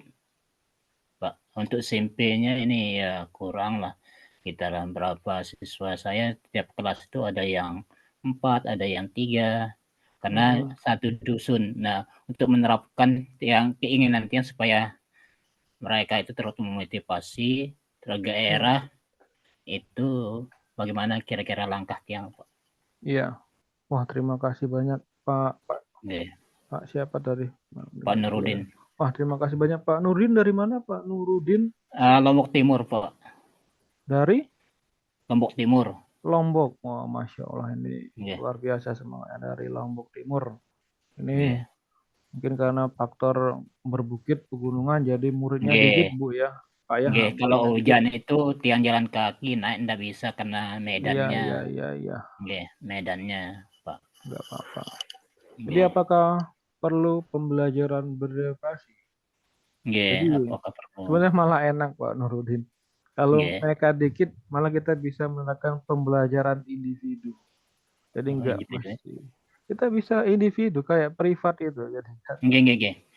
S10: Pak. Untuk SMP-nya ini ya kurang lah. Kita dalam berapa siswa saya tiap kelas itu ada yang 4, ada yang 3, karena satu dusun. Nah, untuk menerapkan yang keinginan supaya mereka itu terus memotivasi tergairah itu bagaimana kira-kira langkah yang Pak?
S1: Iya. Wah, terima kasih banyak Pak. Pak siapa tadi?
S10: Pak Nurudin.
S1: Wah, terima kasih banyak Pak Nurudin. Dari mana Pak Nurudin?
S10: Lombok Timur Pak.
S1: Dari?
S10: Lombok Timur.
S1: Lombok. Wah, Masya Allah ini luar biasa semangatnya dari Lombok Timur. Ini mungkin karena faktor berbukit pegunungan jadi muridnya dikit Bu ya. Pak ya.
S10: Kalau hujan itu tiang jalan kaki naik enggak bisa karena medannya.
S1: Iya.
S10: Medannya Pak.
S1: Enggak apa-apa. Jadi apakah perlu pembelajaran berdedikasi? Jadi
S10: apakah perlu?
S1: sebenarnya malah enak Pak Nurudin. Kalau mereka dikit, malah kita bisa melakukan pembelajaran individu. Jadi enggak mesti. Kita bisa individu kayak privat itu. Jadi,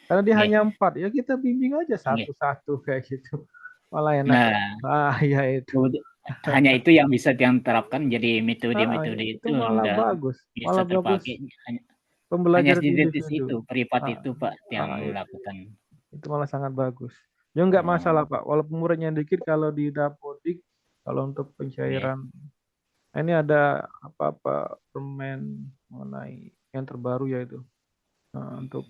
S1: karena dia hanya 4, ya kita bimbing aja satu-satu kayak gitu. Malah enak.
S10: Nah,
S1: ya itu.
S10: Hanya itu yang bisa diterapkan jadi metode-metode itu
S1: malah bagus.
S10: Bisa
S1: malah
S10: terpakai.
S1: Bagus. Pembelajaran
S10: individu itu privat itu Pak yang melakukan.
S1: Itu malah sangat bagus. Ya enggak masalah Pak, walaupun muridnya dikit kalau di Dapodik, kalau untuk pencairan, ini ada apa-apa permen mengenai yang terbaru yaitu untuk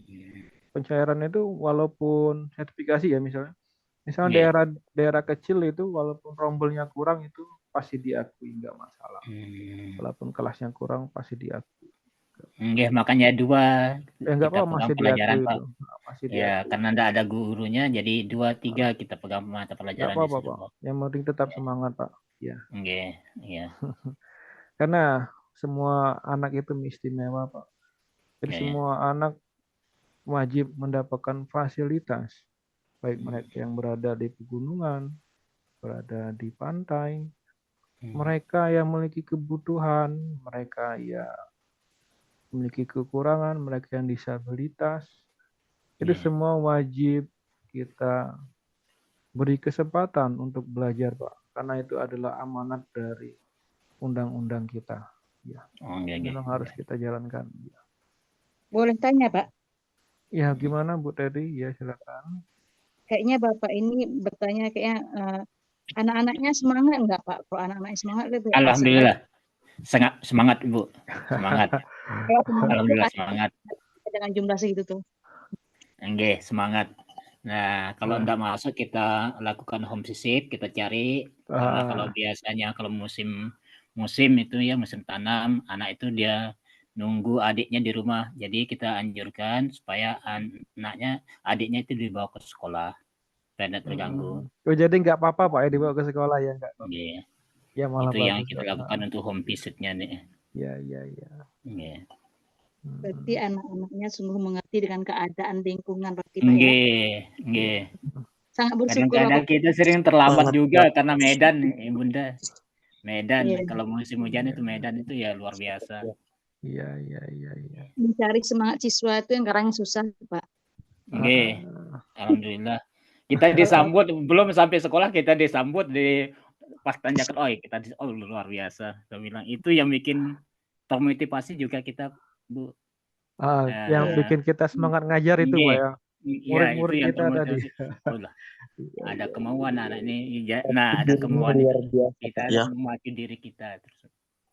S1: pencairan itu walaupun sertifikasi ya misalnya daerah kecil itu walaupun rombelnya kurang itu pasti diakui enggak masalah. Walaupun kelasnya kurang pasti diakui.
S10: Makanya 2
S1: enggak
S10: kita
S1: apa
S10: pegang
S1: masih
S10: pelajaran
S1: diakui
S10: Pak.
S1: itu. Masih
S10: Ya karena enggak ada gurunya jadi 2-3 kita pegang mata pelajaran
S1: di situ. Pak. Yang penting tetap semangat Pak. Ya. Karena semua anak itu istimewa Pak. Jadi semua anak wajib mendapatkan fasilitas. Baik mereka yang berada di pegunungan, berada di pantai, mereka yang memiliki kebutuhan, mereka yang memiliki kekurangan, mereka yang disabilitas, Jadi
S10: Iya.
S1: semua wajib kita beri kesempatan untuk belajar, Pak. Karena itu adalah amanat dari undang-undang kita. Ya,
S10: Oh, iya, iya.
S1: memang harus kita jalankan. Ya,
S6: Boleh tanya, Pak?
S1: ya gimana Bu Teddy? Ya, silakan.
S6: Kayaknya Bapak ini bertanya kayaknya anak-anaknya semangat nggak, Pak? Kalau anak-anaknya semangat lebih asik lagi.
S10: Alhamdulillah. Sangat semangat, Bu. Semangat.
S6: Kalau semangat itu
S10: Alhamdulillah
S6: asik
S10: semangat.
S6: dengan jumlah segitu tuh.
S10: Oke, semangat. Nah, kalau
S1: Nah.
S10: enggak masuk kita lakukan home visit, kita cari. Karena kalau
S1: Ah,
S10: biasanya kalau musim itu ya musim tanam, anak itu dia nunggu adiknya di rumah. Jadi kita anjurkan supaya adiknya itu dibawa ke sekolah supaya tidak terganggu.
S1: Oh, jadi nggak apa-apa Pak ya dibawa ke sekolah ya nggak?
S10: Iya.
S1: Ya malah
S10: Itu yang
S1: bagus.
S10: kita lakukan untuk home visit-nya nih.
S1: Ya, ya, ya.
S10: Iya.
S6: Berarti anak-anaknya sungguh mengerti dengan keadaan lingkungan berarti Pak ya.
S10: Nggih, nggih.
S6: Sangat bersyukur
S10: Kadang-kadang
S6: Bapak.
S10: kita sering terlambat
S2: Banget,
S10: juga
S2: Pak.
S10: karena Medan, Bunda. Medan,
S6: Iya.
S10: kalau musim hujan itu Medan itu ya luar biasa.
S1: Iya, iya, iya, iya.
S6: Mencari semangat siswa itu yang kadang susah, Pak.
S10: Nggih. Alhamdulillah. Kita disambut belum sampai sekolah kita disambut di pas tanjakan kita luar biasa. Saya bilang itu yang bikin termotivasi juga kita, Bu.
S1: Yang bikin kita semangat ngajar itu Pak ya.
S10: Iya, itu
S1: Murid-murid
S10: yang
S1: kita tadi.
S10: termotivasi. Oh lah, ada kemauan anak ini, ada
S2: Dirinya
S10: kemauan
S2: luar
S10: itu.
S2: biasa,
S10: Kita
S2: Pak, ya.
S10: memacu diri kita terus,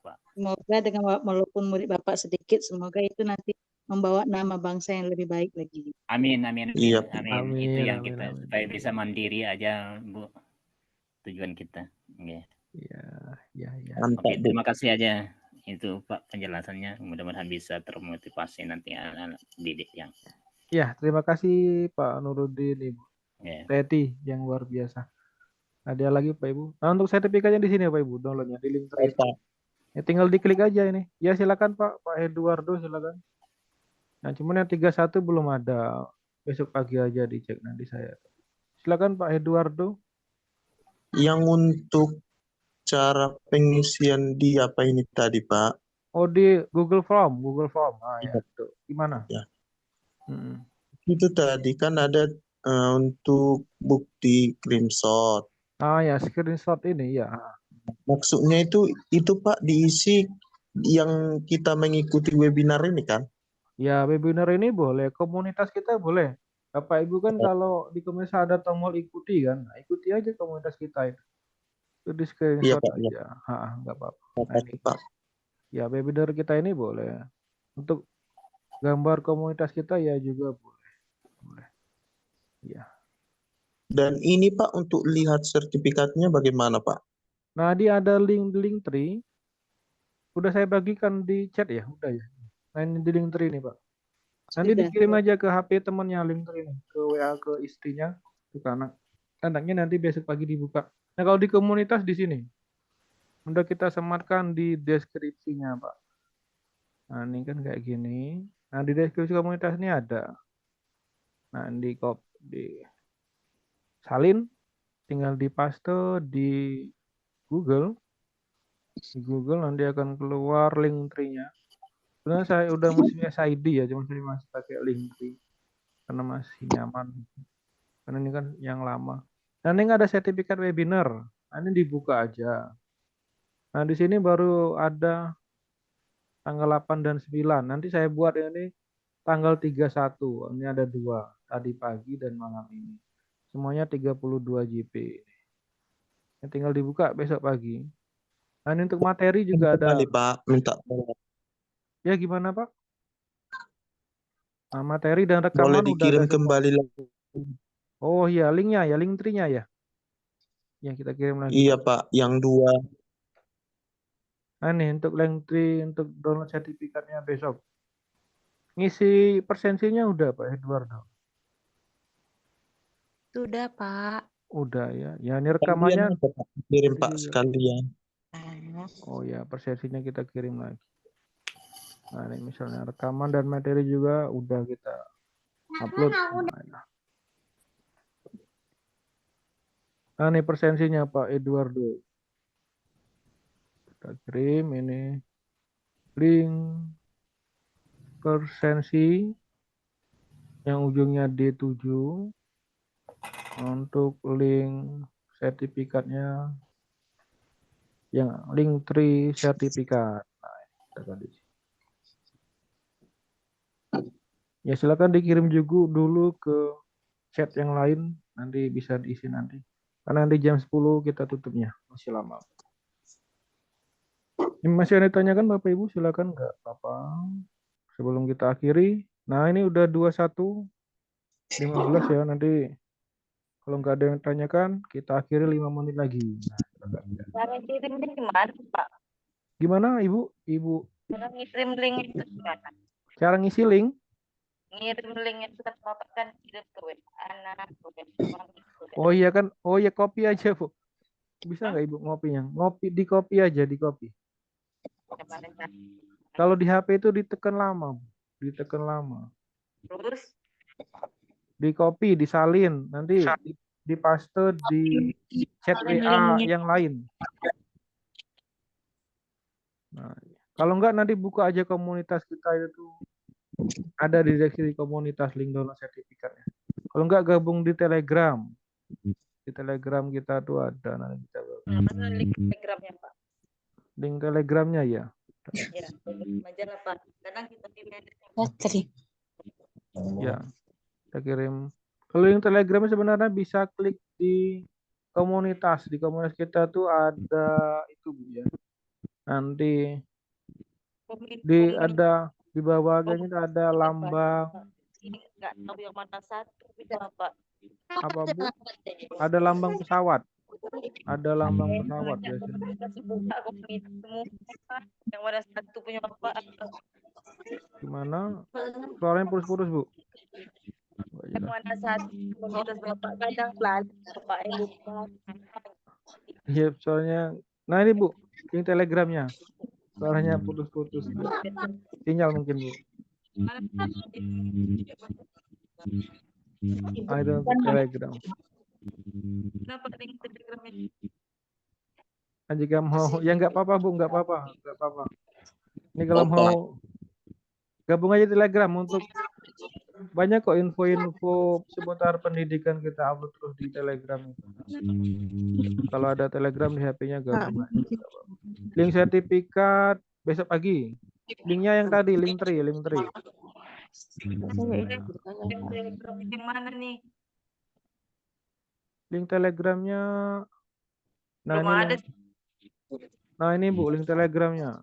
S10: Pak.
S6: Semoga dengan walaupun murid Bapak sedikit, semoga itu nanti membawa nama bangsa yang lebih baik lagi.
S10: Amin, amin,
S2: Iya.
S10: amin. Itu
S1: Amin,
S10: yang
S1: amin,
S10: kita
S1: amin.
S10: supaya bisa mandiri aja, Bu. Tujuan kita. Oke.
S1: Iya, iya, iya.
S2: Mantap,
S10: Oke,
S2: Bu.
S10: terima kasih aja itu Pak penjelasannya. Mudah-mudahan bisa termotivasi nanti anak-anak didik yang.
S1: Ya, terima kasih Pak Nuruddin, Ibu
S10: Ya.
S1: Teti yang luar biasa. Ada lagi Pak Ibu. Nah, untuk sertifikatnya di sini Pak Ibu, downloadnya di link
S2: Baik, Pak.
S1: Ya, tinggal diklik aja ini. Ya silakan Pak Eduardo silakan. Nah, cuman yang 31 belum ada. Besok pagi aja dicek nanti saya. Silakan Pak Eduardo.
S2: Yang untuk cara pengisian di apa ini tadi, Pak?
S1: Oh, di Google Form. Ah ya,
S2: Iya.
S1: itu. Gimana?
S2: Ya.
S1: Hmm.
S2: Itu tadi kan ada untuk bukti screenshot.
S1: Ah ya, screenshot ini ya.
S2: Maksudnya itu Pak diisi yang kita mengikuti webinar ini kan?
S1: Ya, webinar ini boleh. Komunitas kita boleh. Bapak Ibu kan kalau di komunitas ada tombol ikuti kan. Nah, ikuti aja komunitas kita itu. Itu di
S2: Iya,
S1: screenshot
S2: Pak. Ya.
S1: aja. Nggak apa-apa.
S2: Terima
S1: Nah,
S2: kasih,
S1: ini.
S2: Pak.
S1: Ya, webinar kita ini boleh. Untuk gambar komunitas kita ya juga boleh. Boleh. Ya.
S2: Dan ini Pak untuk lihat sertifikatnya bagaimana, Pak?
S1: Nah, dia ada link tree. Udah saya bagikan di chat ya, udah ya. Nah, ini di link tree nih, Pak. Nanti
S6: Sudah.
S1: dikirim aja ke HP temannya link tree nih, ke WA ke istrinya, ke anak. Anaknya nanti besok pagi dibuka. Nah, kalau di komunitas di sini. Udah kita sematkan di deskripsinya, Pak. Nah, ini kan kayak gini. Nah, di deskripsi komunitas ini ada. Nah, di salin, tinggal dipaste di Google. Di Google nanti akan keluar link tree-nya. Sebenarnya saya udah musim SID ya, cuma saya masih pakai link tree karena masih nyaman. Karena ini kan yang lama. Dan ini ada sertifikat webinar. Nah, ini dibuka aja. Nah, di sini baru ada tanggal 8 dan 9. Nanti saya buat ini tanggal 31. Ini ada 2, tadi pagi dan malam ini. Semuanya 32 GB. Ini tinggal dibuka besok pagi. Nah, ini untuk materi juga ada.
S2: Kembali, Pak, minta.
S1: Ya gimana Pak? Nah, materi dan
S2: Boleh
S1: rekaman udah ada
S2: dikirim
S1: semua.
S2: kembali lagi.
S1: Oh iya, linknya ya, link tree-nya ya. Yang kita kirim lagi.
S2: Iya, Pak, yang 2.
S1: Nah, nih untuk link tree untuk download sertifikatnya besok. Ngisi persensinya udah Pak Eduardo.
S3: Sudah, Pak.
S1: Udah ya. Ya ini rekamannya
S2: Kirim, Pak, sekalian.
S1: Oh ya, persensinya kita kirim lagi. Nah, ini misalnya rekaman dan materi juga udah kita upload. Nah, ini persensinya Pak Eduardo. Kita kirim ini link persensi yang ujungnya D7 untuk link sertifikatnya, yang link 3 sertifikat. Nah, tadi. Ya silakan dikirim juga dulu ke chat yang lain, nanti bisa diisi nanti. Karena nanti jam 10 kita tutupnya, masih lama. Ini masih ada ditanyakan Bapak Ibu, silakan nggak apa-apa. Sebelum kita akhiri, nah ini udah 21.15 ya, nanti kalau nggak ada yang tanyakan, kita akhiri 5 menit lagi. Nah,
S6: Cara kirim link gimana, Pak?
S1: gimana Ibu?
S6: Cara ngirim link itu gimana?
S1: Cara ngisi link?
S6: Ngirim link itu kan Bapak kan kirim ke WA anak,
S1: Oh iya kan, oh iya copy aja Bu. Bisa nggak Ibu ngopinya? Di copy aja, di copy. Kalau di HP itu ditekan lama, Bu. Ditekan lama.
S6: Terus
S1: Di copy, disalin, nanti dipaste di chat WA yang lain. Nah, kalau enggak nanti buka aja komunitas kita itu, ada di direksi komunitas link download sertifikatnya. Kalau enggak gabung di Telegram. Di Telegram kita tuh ada nanti kita.
S6: mana link Telegramnya, Pak?
S1: Link Telegramnya ya.
S6: Ya, majalah Pak. Kadang kita kirim.
S1: Ya, kita kirim. Kalau link Telegramnya sebenarnya bisa klik di komunitas. Di komunitas kita tuh ada itu Bu ya. Nanti ada di bawahnya itu ada lambang.
S6: Enggak tahu yang mana satu, bisa Pak.
S1: Apa Bu? Ada lambang pesawat. Ada lambang pesawat biasanya.
S6: Yang mana satu punya Bapak.
S1: Gimana? Suaranya putus-putus Bu.
S6: Yang mana satu komunitas Bapak kadang pelan, Bapak yang lupa.
S1: Iya, soalnya. Nah ini Bu, link Telegramnya. Suaranya putus-putus. Sinyal mungkin Bu. Ada Telegram.
S6: Kenapa link Telegramnya?
S1: Nah, jika mau, ya nggak apa-apa Bu, nggak apa-apa. Ini kalau mau gabung aja Telegram untuk banyak kok info-info seputar pendidikan kita upload terus di Telegram. Kalau ada Telegram di HP-nya gabung aja. Link sertifikat besok pagi. Linknya yang tadi, link 3.
S6: Yang mana nih?
S1: Link Telegramnya. Nah
S6: Belum
S1: ini
S6: ada.
S1: Nah ini Bu, link Telegramnya.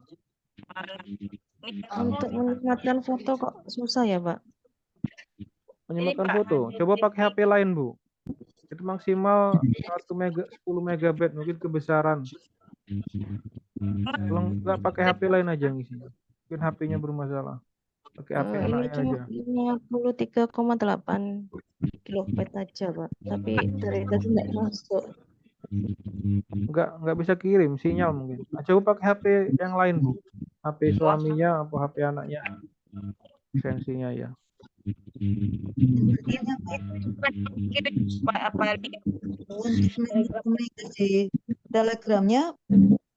S9: Untuk menyematkan foto kok susah ya, Pak?
S1: Menyematkan foto. Coba pakai HP lain, Bu. Itu maksimal 10 megabyte mungkin kebesaran. Kalau nggak pakai HP lain aja ngisinya. Mungkin HP-nya bermasalah. Pakai HP anaknya aja.
S9: 53,8 kilobyte aja, Pak. Tapi dari tadi nggak masuk.
S1: Nggak bisa kirim sinyal mungkin. Nah, coba pakai HP yang lain Bu, HP suaminya atau HP anaknya, lisensinya ya.
S9: Komunikasi Telegramnya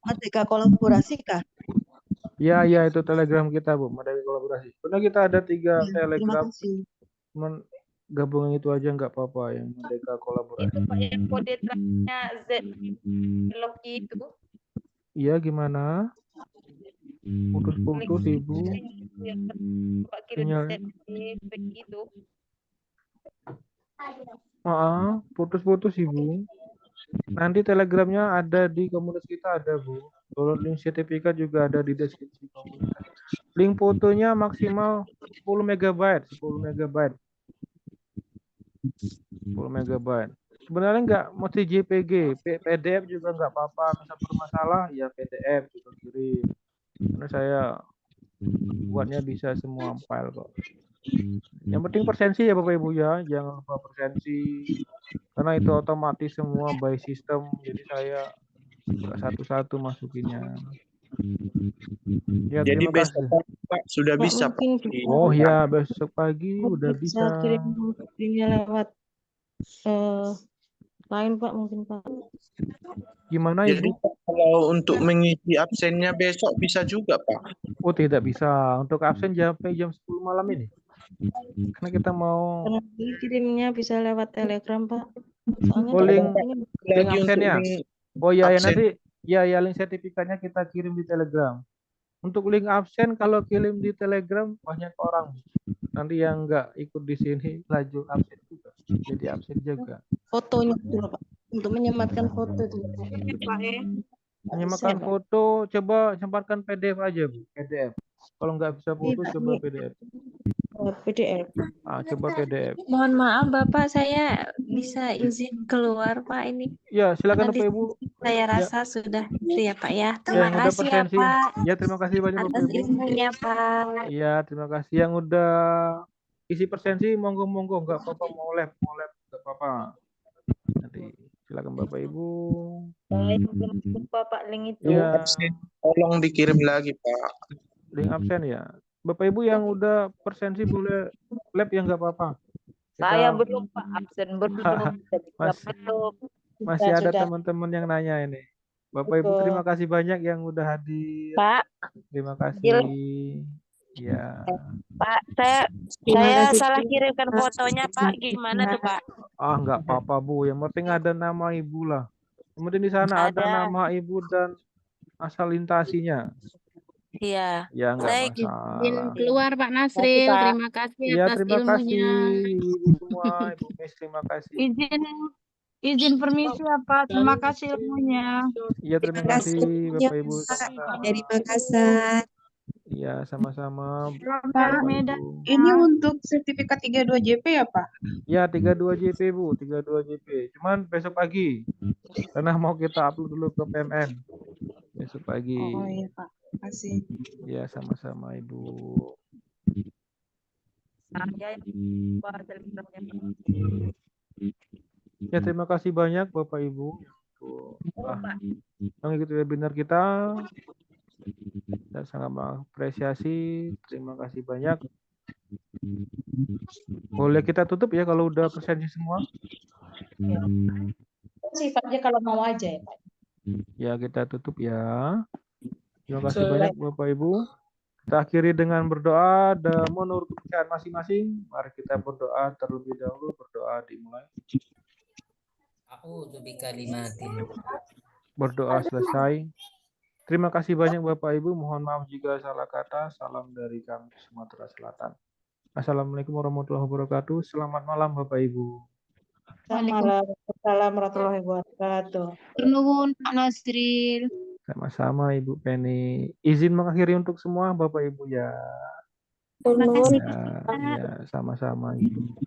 S9: Merdeka Kolaborasi kah?
S1: Ya itu Telegram kita Bu, Merdeka Kolaborasi. Karena kita ada 3 Telegram. Gabungan itu aja nggak apa-apa yang Merdeka Kolaborasi.
S6: Itu Pak yang kode truknya Z Loki itu.
S1: Iya gimana? Putus-putus Ibu.
S6: Yang Pak kirim Z itu.
S1: Putus-putus Ibu. Nanti Telegramnya ada di komunitas kita ada Bu. Download link sertifikat juga ada di deskripsi komunitas. Link fotonya maksimal 10 megabyte. 10 megabyte. Sebenarnya nggak mesti JPG, PDF juga nggak apa-apa. Misal bermasalah ya PDF juga kirim. Karena saya buatnya bisa semua file kok. Yang penting persensi ya Bapak Ibu ya, jangan lupa persensi. Karena itu otomatis semua by system. Jadi saya nggak satu-satu masukinnya. Ya,
S11: jadi besok Pak sudah bisa Pak.
S1: Oh ya, besok pagi udah bisa.
S9: Kirimnya lewat lain Pak mungkin Pak.
S1: Gimana
S11: Jadi
S1: Ibu?
S11: kalau untuk mengisi absennya besok bisa juga Pak?
S1: Oh tidak bisa. Untuk absen sampai jam 10 malam ini. Karena kita mau
S9: Nanti kirimnya bisa lewat Telegram, Pak. Soalnya
S1: oh, link
S9: ini
S1: link
S11: Lagi untuk
S1: absennya.
S11: link
S1: Oh ya, ya
S11: absen.
S1: nanti ya link sertifikatnya kita kirim di Telegram. Untuk link absen kalau kirim di Telegram banyak orang. Nanti yang nggak ikut di sini laju absen juga. Jadi absen juga.
S9: fotonya dulu, Pak. Untuk menyematkan foto itu.
S6: Pak
S1: Menyematkan
S9: Pak.
S1: foto, coba sematkan PDF aja, Bu. PDF. Kalau nggak bisa foto, coba PDF.
S9: PDF.
S1: Coba PDF.
S12: Mohon maaf Bapak, saya bisa izin keluar Pak ini.
S1: Ya, silakan
S12: Karena
S1: Bapak Ibu.
S12: saya
S1: Ya.
S12: rasa sudah itu ya Pak ya.
S1: Yang
S12: Terima
S1: udah
S12: kasih ya
S1: presensi.
S12: Pak
S1: Ya, terima kasih banyak Bapak
S12: atas
S1: Ibu.
S12: ilmunya Pak.
S1: Iya, terima kasih. Yang udah isi presensi, monggo nggak apa-apa, mau lab nggak apa-apa. Nanti silakan Bapak Ibu.
S7: Belum lupa Pak link itu.
S1: Ya,
S11: Absen. Tolong dikirim lagi, Pak.
S1: link absen ya. Bapak Ibu yang udah presensi boleh lab ya nggak apa-apa.
S7: Saya
S1: Kita
S7: belum Pak, absen belum.
S1: masih ada
S9: Sudah.
S1: teman-teman yang nanya ini. Bapak Ibu terima kasih banyak yang udah hadir.
S7: Pak,
S1: Terima kasih. Ya.
S12: Pak, saya salah kirimkan fotonya Pak. Gimana tuh Pak?
S1: Nggak apa-apa Bu. Yang penting ada nama Ibu lah. Yang penting di sana ada nama Ibu dan asal lintasinya.
S12: Iya.
S1: Ya nggak
S6: Izin
S1: masalah.
S6: keluar Pak Nasril.
S7: Pak.
S6: Terima kasih
S1: Iya
S6: atas
S1: terima kasih
S6: ilmunya.
S1: Ibu semua. Ibu Miss terima kasih.
S6: Izin permisi ya Pak. Terima kasih ilmunya.
S1: Iya terima kasih Bapak Ibu sama-sama.
S13: Dari Makassar.
S1: Iya sama-sama.
S6: Selamat
S1: Bapak
S6: Medan.
S1: Ibu.
S13: Ini untuk sertifikat 32 JP ya Pak?
S1: Ya 32 JP Bu, 32 JP. Cuman besok pagi. Karena mau kita upload dulu ke PMN. Besok pagi.
S13: Oh iya Pak, kasih.
S1: Ya sama-sama Ibu. Ya terima kasih banyak Bapak Ibu mengikuti webinar kita. Saya sangat mengapresiasi. Terima kasih banyak. Boleh kita tutup ya kalau udah presensi semua?
S6: Sifatnya kalau mau aja ya Pak.
S1: Ya kita tutup ya. Terima kasih banyak Bapak Ibu. Kita akhiri dengan berdoa dan menurut kepercayaan masing-masing. Mari kita berdoa terlebih dahulu. Berdoa dimulai. Berdoa selesai. Terima kasih banyak Bapak Ibu. Mohon maaf jika salah kata. Salam dari kami Sumatera Selatan. Assalamualaikum warahmatullahi wabarakatuh. Selamat malam Bapak Ibu.
S9: Waalaikumsalam warahmatullahi wabarakatuh.
S6: Nuhun Pak Nasril.
S1: Sama-sama Ibu Penny. Izin mengakhiri untuk semua Bapak Ibu ya.
S12: Terima kasih.
S1: Ya, sama-sama Ibu.